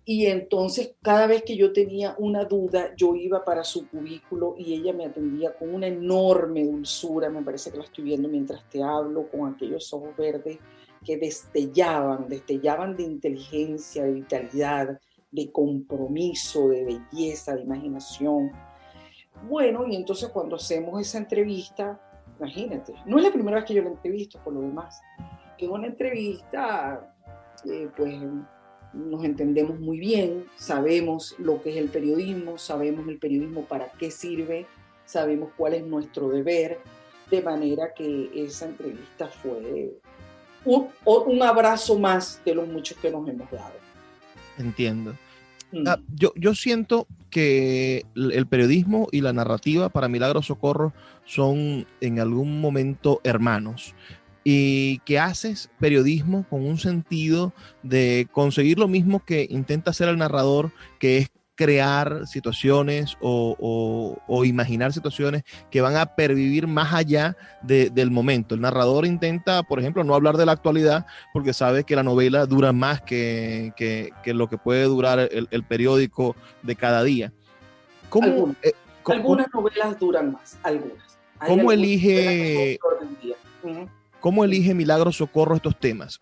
[SPEAKER 3] Y entonces cada vez que yo tenía una duda, yo iba para su cubículo y ella me atendía con una enorme dulzura, me parece que la estoy viendo mientras te hablo, con aquellos ojos verdes que destellaban de inteligencia, de vitalidad, de compromiso, de belleza, de imaginación. Bueno, y entonces cuando hacemos esa entrevista, imagínate, no es la primera vez que yo la entrevisto, por lo demás, es una entrevista, pues nos entendemos muy bien, sabemos lo que es el periodismo, sabemos el periodismo para qué sirve, sabemos cuál es nuestro deber, de manera que esa entrevista fue un abrazo más de los muchos que nos hemos dado.
[SPEAKER 2] Entiendo. Yo siento que el periodismo y la narrativa para Milagros Socorro son en algún momento hermanos, y que haces periodismo con un sentido de conseguir lo mismo que intenta hacer el narrador, que es crear situaciones o imaginar situaciones que van a pervivir más allá del momento. El narrador intenta, por ejemplo, no hablar de la actualidad porque sabe que la novela dura más que lo que puede durar el periódico de cada día.
[SPEAKER 3] Algunas novelas duran más, algunas.
[SPEAKER 2] ¿Cómo elige...
[SPEAKER 3] Uh-huh.
[SPEAKER 2] ¿Cómo elige Milagros Socorro estos temas?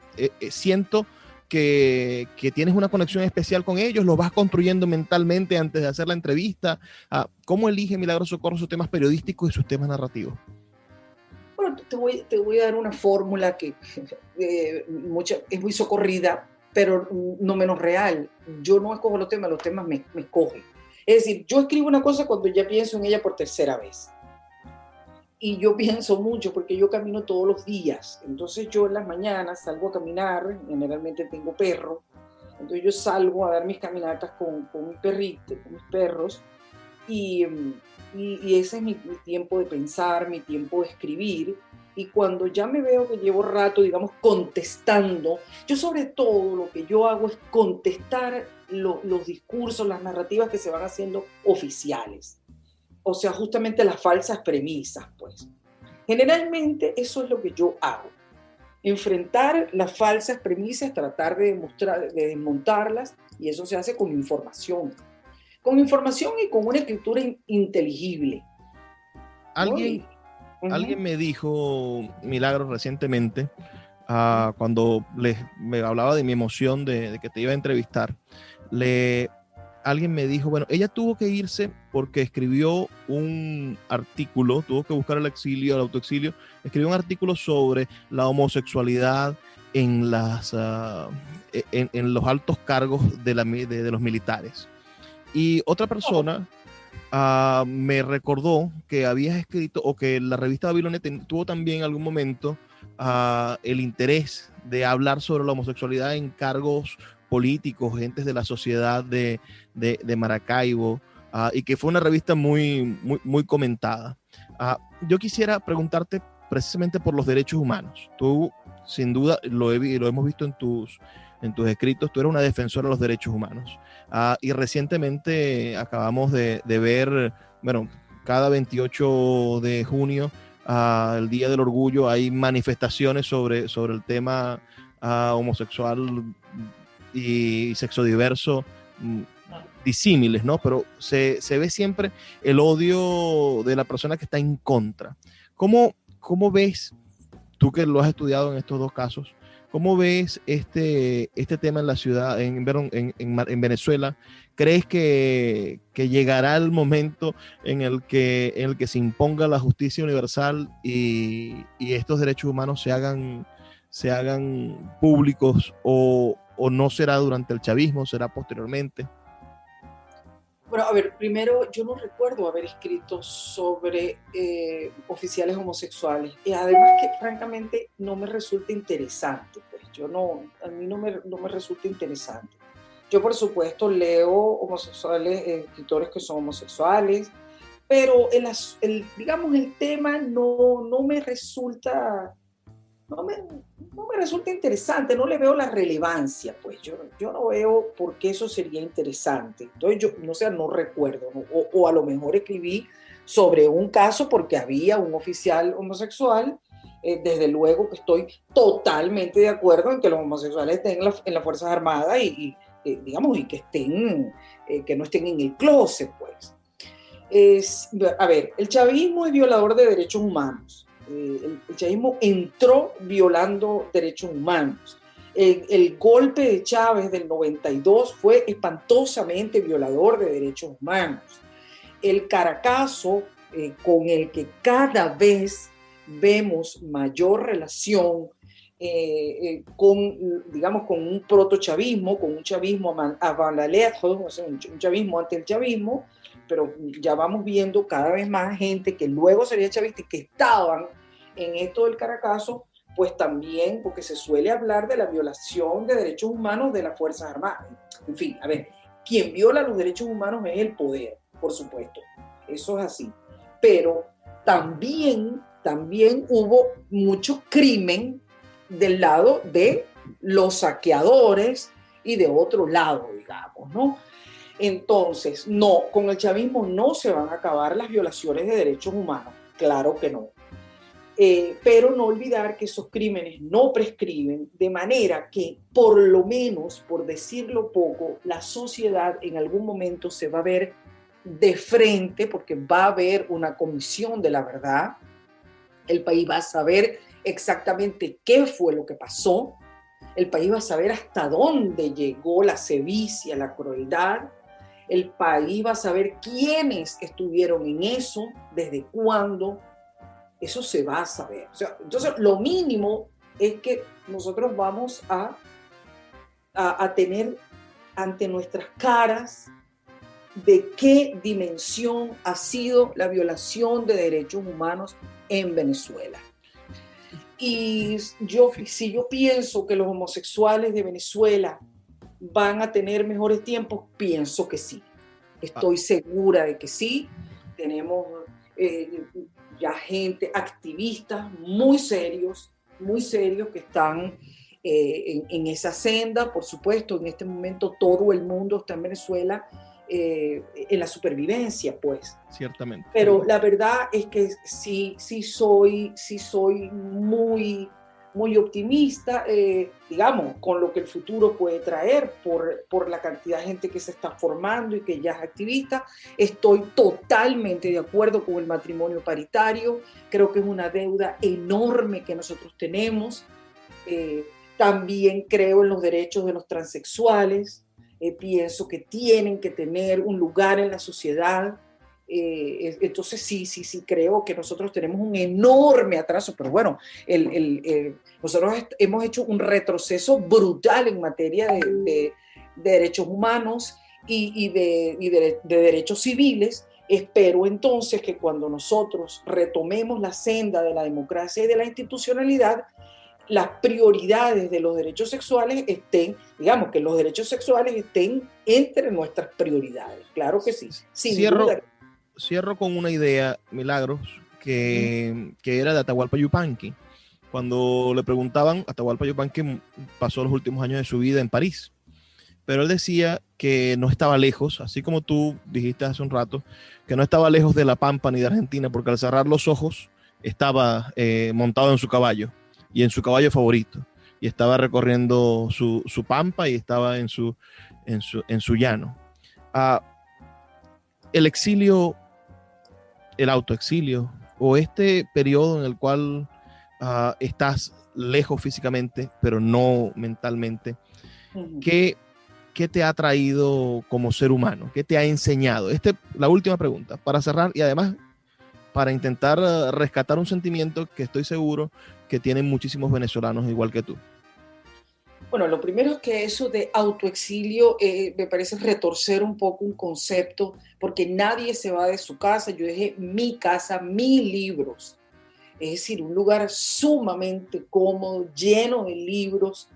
[SPEAKER 2] Siento que tienes una conexión especial con ellos, los vas construyendo mentalmente antes de hacer la entrevista. ¿Cómo elige Milagros Socorro sus temas periodísticos y sus temas narrativos?
[SPEAKER 3] Bueno, te voy a dar una fórmula que es muy socorrida, pero no menos real. Yo no escojo los temas me escogen. Es decir, yo escribo una cosa cuando ya pienso en ella por tercera vez. Y yo pienso mucho porque yo camino todos los días. Entonces yo en las mañanas salgo a caminar, generalmente tengo perro, entonces yo salgo a dar mis caminatas con mi perrito, con mis perros, y ese es mi tiempo de pensar, mi tiempo de escribir. Y cuando ya me veo que llevo rato, digamos, contestando, yo sobre todo lo que yo hago es contestar los discursos, las narrativas que se van haciendo oficiales. O sea, justamente las falsas premisas, pues. Generalmente eso es lo que yo hago. Enfrentar las falsas premisas, tratar de desmontarlas, y eso se hace con información. Con información y con una escritura inteligible.
[SPEAKER 2] Alguien me dijo, Milagros, recientemente, cuando me hablaba de mi emoción de que te iba a entrevistar, alguien me dijo, bueno, ella tuvo que irse porque escribió un artículo, tuvo que buscar el autoexilio, escribió un artículo sobre la homosexualidad en los altos cargos de los militares. Y otra persona me recordó que habías escrito, o que la revista Babilonia tuvo también en algún momento el interés de hablar sobre la homosexualidad en cargos políticos, gentes de la sociedad de Maracaibo, y que fue una revista muy, muy, muy comentada. Yo quisiera preguntarte precisamente por los derechos humanos. Tú, sin duda, lo hemos visto en tus escritos, tú eres una defensora de los derechos humanos. Y recientemente acabamos de ver, bueno, cada 28 de junio, el Día del Orgullo, hay manifestaciones sobre el tema homosexual y sexodiverso, disímiles, ¿no? Pero se ve siempre el odio de la persona que está en contra. ¿Cómo ves, tú que lo has estudiado en estos dos casos, ¿Cómo ves este tema en la ciudad, en Venezuela? ¿Crees que llegará el momento en el que se imponga la justicia universal y estos derechos humanos se hagan públicos, o no será durante el chavismo, será posteriormente?
[SPEAKER 3] Bueno, a ver, primero, yo no recuerdo haber escrito sobre oficiales homosexuales, y además que francamente no me resulta interesante, pues a mí no me resulta interesante. Yo, por supuesto, leo homosexuales, escritores que son homosexuales, pero digamos, el tema no me resulta, no me resulta interesante, no le veo la relevancia, pues yo no veo por qué eso sería interesante. Entonces yo, no recuerdo, ¿no? O a lo mejor escribí sobre un caso porque había un oficial homosexual. Desde luego que estoy totalmente de acuerdo en que los homosexuales estén en las Fuerzas Armadas digamos, y que no estén en el closet, pues. A ver, el chavismo es violador de derechos humanos. El chavismo entró violando derechos humanos. El golpe de Chávez del 92 fue espantosamente violador de derechos humanos. El Caracazo, con el que cada vez vemos mayor relación con un protochavismo, con un chavismo avant la lettre, o sea, un chavismo ante el chavismo, pero ya vamos viendo cada vez más gente que luego sería chavista y que estaban en esto del Caracazo, pues también, porque se suele hablar de la violación de derechos humanos de las Fuerzas Armadas. En fin, a ver, quien viola los derechos humanos es el poder, por supuesto, eso es así, pero también hubo mucho crimen del lado de los saqueadores y de otro lado, digamos, ¿no? Entonces, no, con el chavismo no se van a acabar las violaciones de derechos humanos, claro que no. Pero no olvidar que esos crímenes no prescriben, de manera que, por lo menos, por decirlo poco, la sociedad en algún momento se va a ver de frente, porque va a haber una comisión de la verdad, el país va a saber exactamente qué fue lo que pasó, el país va a saber hasta dónde llegó la sevicia, la crueldad, el país va a saber quiénes estuvieron en eso, desde cuándo, eso se va a saber. O sea, entonces, lo mínimo es que nosotros vamos a tener ante nuestras caras de qué dimensión ha sido la violación de derechos humanos en Venezuela. Y si yo pienso que los homosexuales de Venezuela van a tener mejores tiempos, pienso que sí. Estoy segura de que sí. Tenemos ya gente, activistas muy serios que están en esa senda. Por supuesto, en este momento todo el mundo está en Venezuela en la supervivencia, pues.
[SPEAKER 2] Ciertamente.
[SPEAKER 3] Pero la verdad es que sí soy muy, muy optimista, digamos, con lo que el futuro puede traer por la cantidad de gente que se está formando y que ya es activista. Estoy totalmente de acuerdo con el matrimonio paritario. Creo que es una deuda enorme que nosotros tenemos. También creo en los derechos de los transexuales. Pienso que tienen que tener un lugar en la sociedad. Entonces sí creo que nosotros tenemos un enorme atraso, pero bueno, nosotros hemos hecho un retroceso brutal en materia de derechos humanos y de derechos civiles. Espero entonces que cuando nosotros retomemos la senda de la democracia y de la institucionalidad, las prioridades de los derechos sexuales estén, digamos, que los derechos sexuales estén entre nuestras prioridades. Claro que sí, sin duda.
[SPEAKER 2] Cierro con una idea, Milagros, que era de Atahualpa Yupanqui. Cuando le preguntaban, Atahualpa Yupanqui pasó los últimos años de su vida en París, pero él decía que no estaba lejos, así como tú dijiste hace un rato, que no estaba lejos de La Pampa ni de Argentina, porque al cerrar los ojos estaba montado en su caballo, y en su caballo favorito, y estaba recorriendo su pampa y estaba en su llano. El exilio, el autoexilio, o este periodo en el cual estás lejos físicamente, pero no mentalmente.
[SPEAKER 3] Ujú.
[SPEAKER 2] ¿Qué te ha traído como ser humano? ¿Qué te ha enseñado? La última pregunta, para cerrar y además para intentar rescatar un sentimiento que estoy seguro que tienen muchísimos venezolanos igual que tú.
[SPEAKER 3] Bueno, lo primero es que eso de autoexilio me parece retorcer un poco un concepto, porque nadie se va de su casa. Yo dejé mi casa, mis libros, es decir, un lugar sumamente cómodo, lleno de libros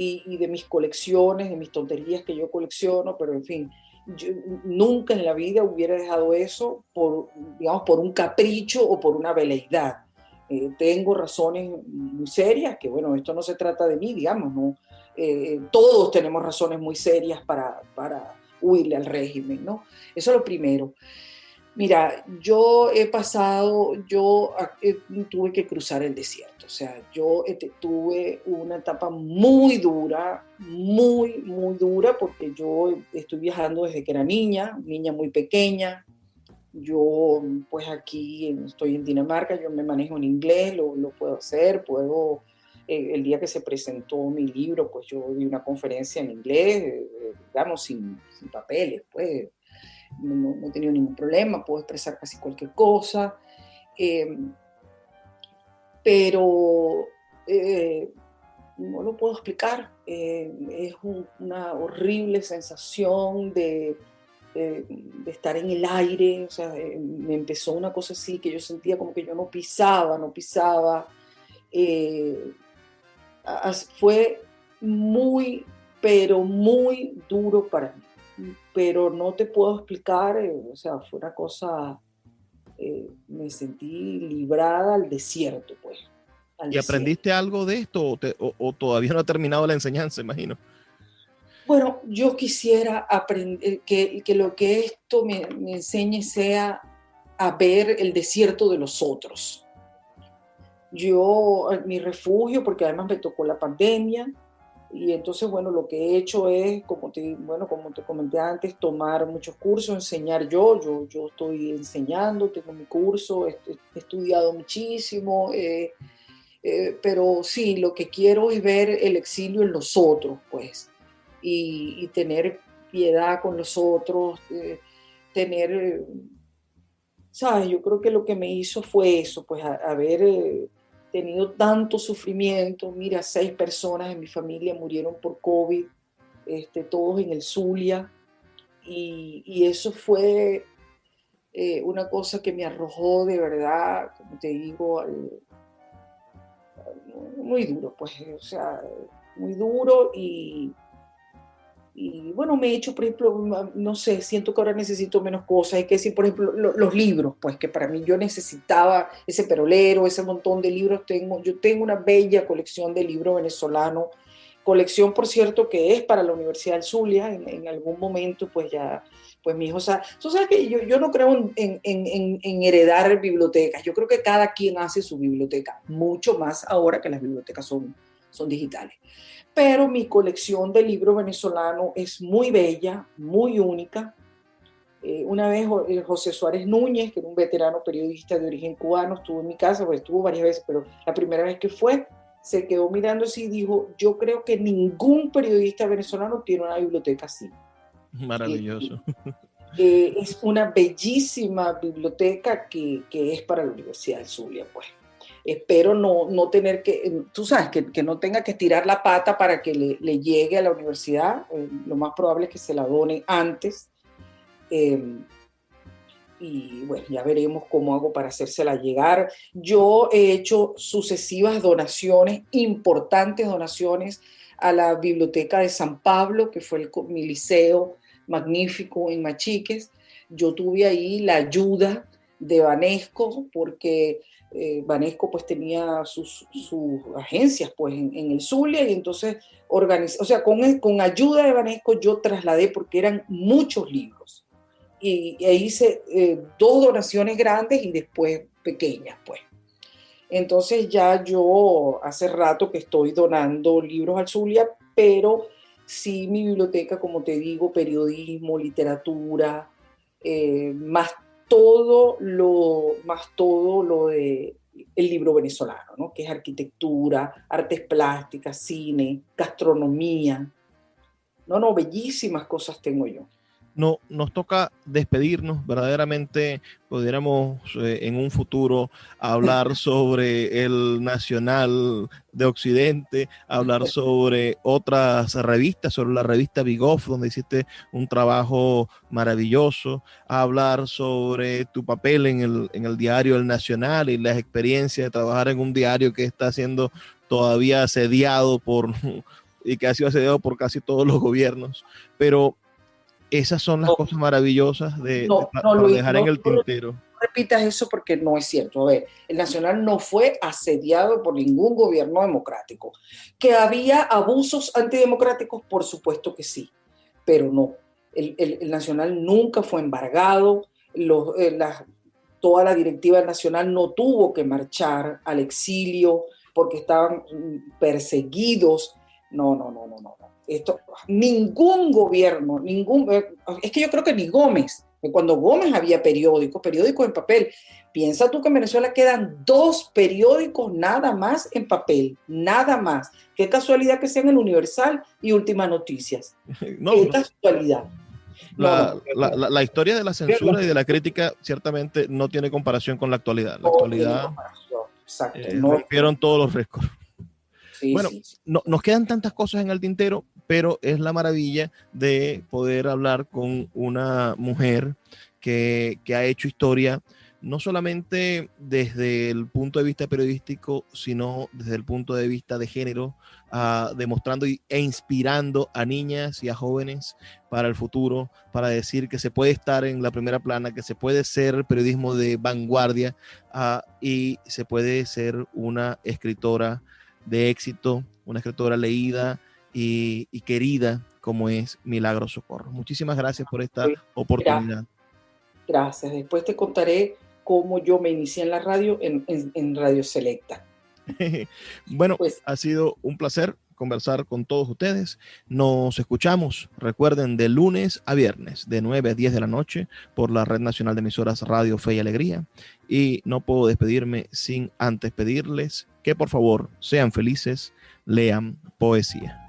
[SPEAKER 3] y de mis colecciones, de mis tonterías que yo colecciono, pero en fin, yo nunca en la vida hubiera dejado eso por, digamos, por un capricho o por una veleidad. Tengo razones muy serias, que bueno, esto no se trata de mí, digamos, ¿no? Todos tenemos razones muy serias para huirle al régimen, ¿no? Eso es lo primero. Mira, tuve que cruzar el desierto, o sea, yo tuve una etapa muy dura, muy, muy dura, porque yo estoy viajando desde que era niña muy pequeña. Yo, pues aquí estoy en Dinamarca, yo me manejo en inglés, lo puedo hacer, el día que se presentó mi libro, pues yo di una conferencia en inglés, digamos, sin papeles, pues no he tenido ningún problema, puedo expresar casi cualquier cosa, eh, pero no lo puedo explicar. Es una horrible sensación de estar en el aire, o sea, me empezó una cosa así que yo sentía como que yo no pisaba. Eh, Fue muy, pero muy duro para mí, pero no te puedo explicar, o sea, fue una cosa, me sentí librada al desierto, pues, al
[SPEAKER 2] ¿Y
[SPEAKER 3] desierto.
[SPEAKER 2] aprendiste algo de esto o todavía no ha terminado la enseñanza, imagino?
[SPEAKER 3] Bueno, yo quisiera aprender que lo que esto me enseñe sea a ver el desierto de los otros. Mi refugio, porque además me tocó la pandemia, y entonces, bueno, lo que he hecho es, como te comenté antes, tomar muchos cursos, enseñar yo estoy enseñando, tengo mi curso, he estudiado muchísimo, pero sí, lo que quiero es ver el exilio en los otros, pues, y tener piedad con los otros, tener, ¿sabes? Yo creo que lo que me hizo fue eso, pues, haber tenido tanto sufrimiento. Mira, 6 personas en mi familia murieron por COVID, todos en el Zulia, y eso fue una cosa que me arrojó de verdad, como te digo, muy duro, pues, o sea, muy duro y bueno, me he hecho, por ejemplo, no sé, siento que ahora necesito menos cosas. Hay que decir, por ejemplo, los libros, pues que para mí yo necesitaba ese perolero, ese montón de libros. Yo tengo una bella colección de libros venezolanos, colección, por cierto, que es para la Universidad del Zulia. En algún momento, pues ya, pues mi hijo, o sea, tú sabes que yo no creo en heredar bibliotecas. Yo creo que cada quien hace su biblioteca, mucho más ahora que las bibliotecas son digitales. Pero mi colección de libros venezolanos es muy bella, muy única. Una vez José Suárez Núñez, que era un veterano periodista de origen cubano, estuvo en mi casa, pues estuvo varias veces, pero la primera vez que fue, se quedó mirando así y dijo, yo creo que ningún periodista venezolano tiene una biblioteca así.
[SPEAKER 2] Maravilloso.
[SPEAKER 3] Es una bellísima biblioteca que es para la Universidad del Zulia, pues. Espero no tener que, tú sabes, que no tenga que estirar la pata para que le llegue a la universidad. Lo más probable es que se la done antes. Y bueno, ya veremos cómo hago para hacérsela llegar. Yo he hecho sucesivas donaciones, importantes donaciones a la Biblioteca de San Pablo, que fue mi liceo magnífico en Machiques. Yo tuve ahí la ayuda de Banesco, porque Banesco pues tenía sus agencias pues en el Zulia, y entonces o sea, con ayuda de Banesco yo trasladé, porque eran muchos libros, y hice 2 donaciones grandes y después pequeñas, pues. Entonces ya yo hace rato que estoy donando libros al Zulia, pero sí mi biblioteca, como te digo, periodismo, literatura, más todo lo de el libro venezolano, ¿no? Que es arquitectura, artes plásticas, cine, gastronomía. No, bellísimas cosas tengo yo.
[SPEAKER 2] No, nos toca despedirnos. Verdaderamente pudiéramos en un futuro hablar sobre el Nacional de Occidente, hablar sobre otras revistas, sobre la revista Big Off, donde hiciste un trabajo maravilloso, hablar sobre tu papel en el diario El Nacional y las experiencias de trabajar en un diario que está siendo todavía asediado y que ha sido asediado por casi todos los gobiernos. Pero esas son las cosas maravillosas para
[SPEAKER 3] Luis,
[SPEAKER 2] dejar en el tintero.
[SPEAKER 3] No repitas eso porque no es cierto. A ver, el Nacional no fue asediado por ningún gobierno democrático. ¿Que había abusos antidemocráticos? Por supuesto que sí, pero no. El Nacional nunca fue embargado. Toda la directiva nacional no tuvo que marchar al exilio porque estaban perseguidos. No. Ningún gobierno, es que yo creo que ni Gómez, cuando Gómez había periódicos en papel. Piensa tú que en Venezuela quedan 2 periódicos nada más en papel, nada más. Qué casualidad que sean el Universal y Última Noticias. Qué casualidad.
[SPEAKER 2] La historia de la censura y de la crítica ciertamente no tiene comparación con la actualidad. La actualidad rompieron todos los récords. Sí, bueno, sí. Nos quedan tantas cosas en el tintero, pero es la maravilla de poder hablar con una mujer que ha hecho historia, no solamente desde el punto de vista periodístico, sino desde el punto de vista de género, demostrando e inspirando a niñas y a jóvenes para el futuro, para decir que se puede estar en la primera plana, que se puede ser periodismo de vanguardia y se puede ser una escritora de éxito, una escritora leída y querida como es Milagros Socorro. Muchísimas gracias por esta oportunidad.
[SPEAKER 3] Gracias. Después te contaré cómo yo me inicié en la radio, en Radio Selecta.
[SPEAKER 2] Bueno, pues ha sido un placer conversar con todos ustedes. Nos escuchamos, recuerden, de lunes a viernes, de 9 a 10 de la noche, por la Red Nacional de Emisoras Radio Fe y Alegría. Y no puedo despedirme sin antes pedirles que por favor sean felices, lean poesía.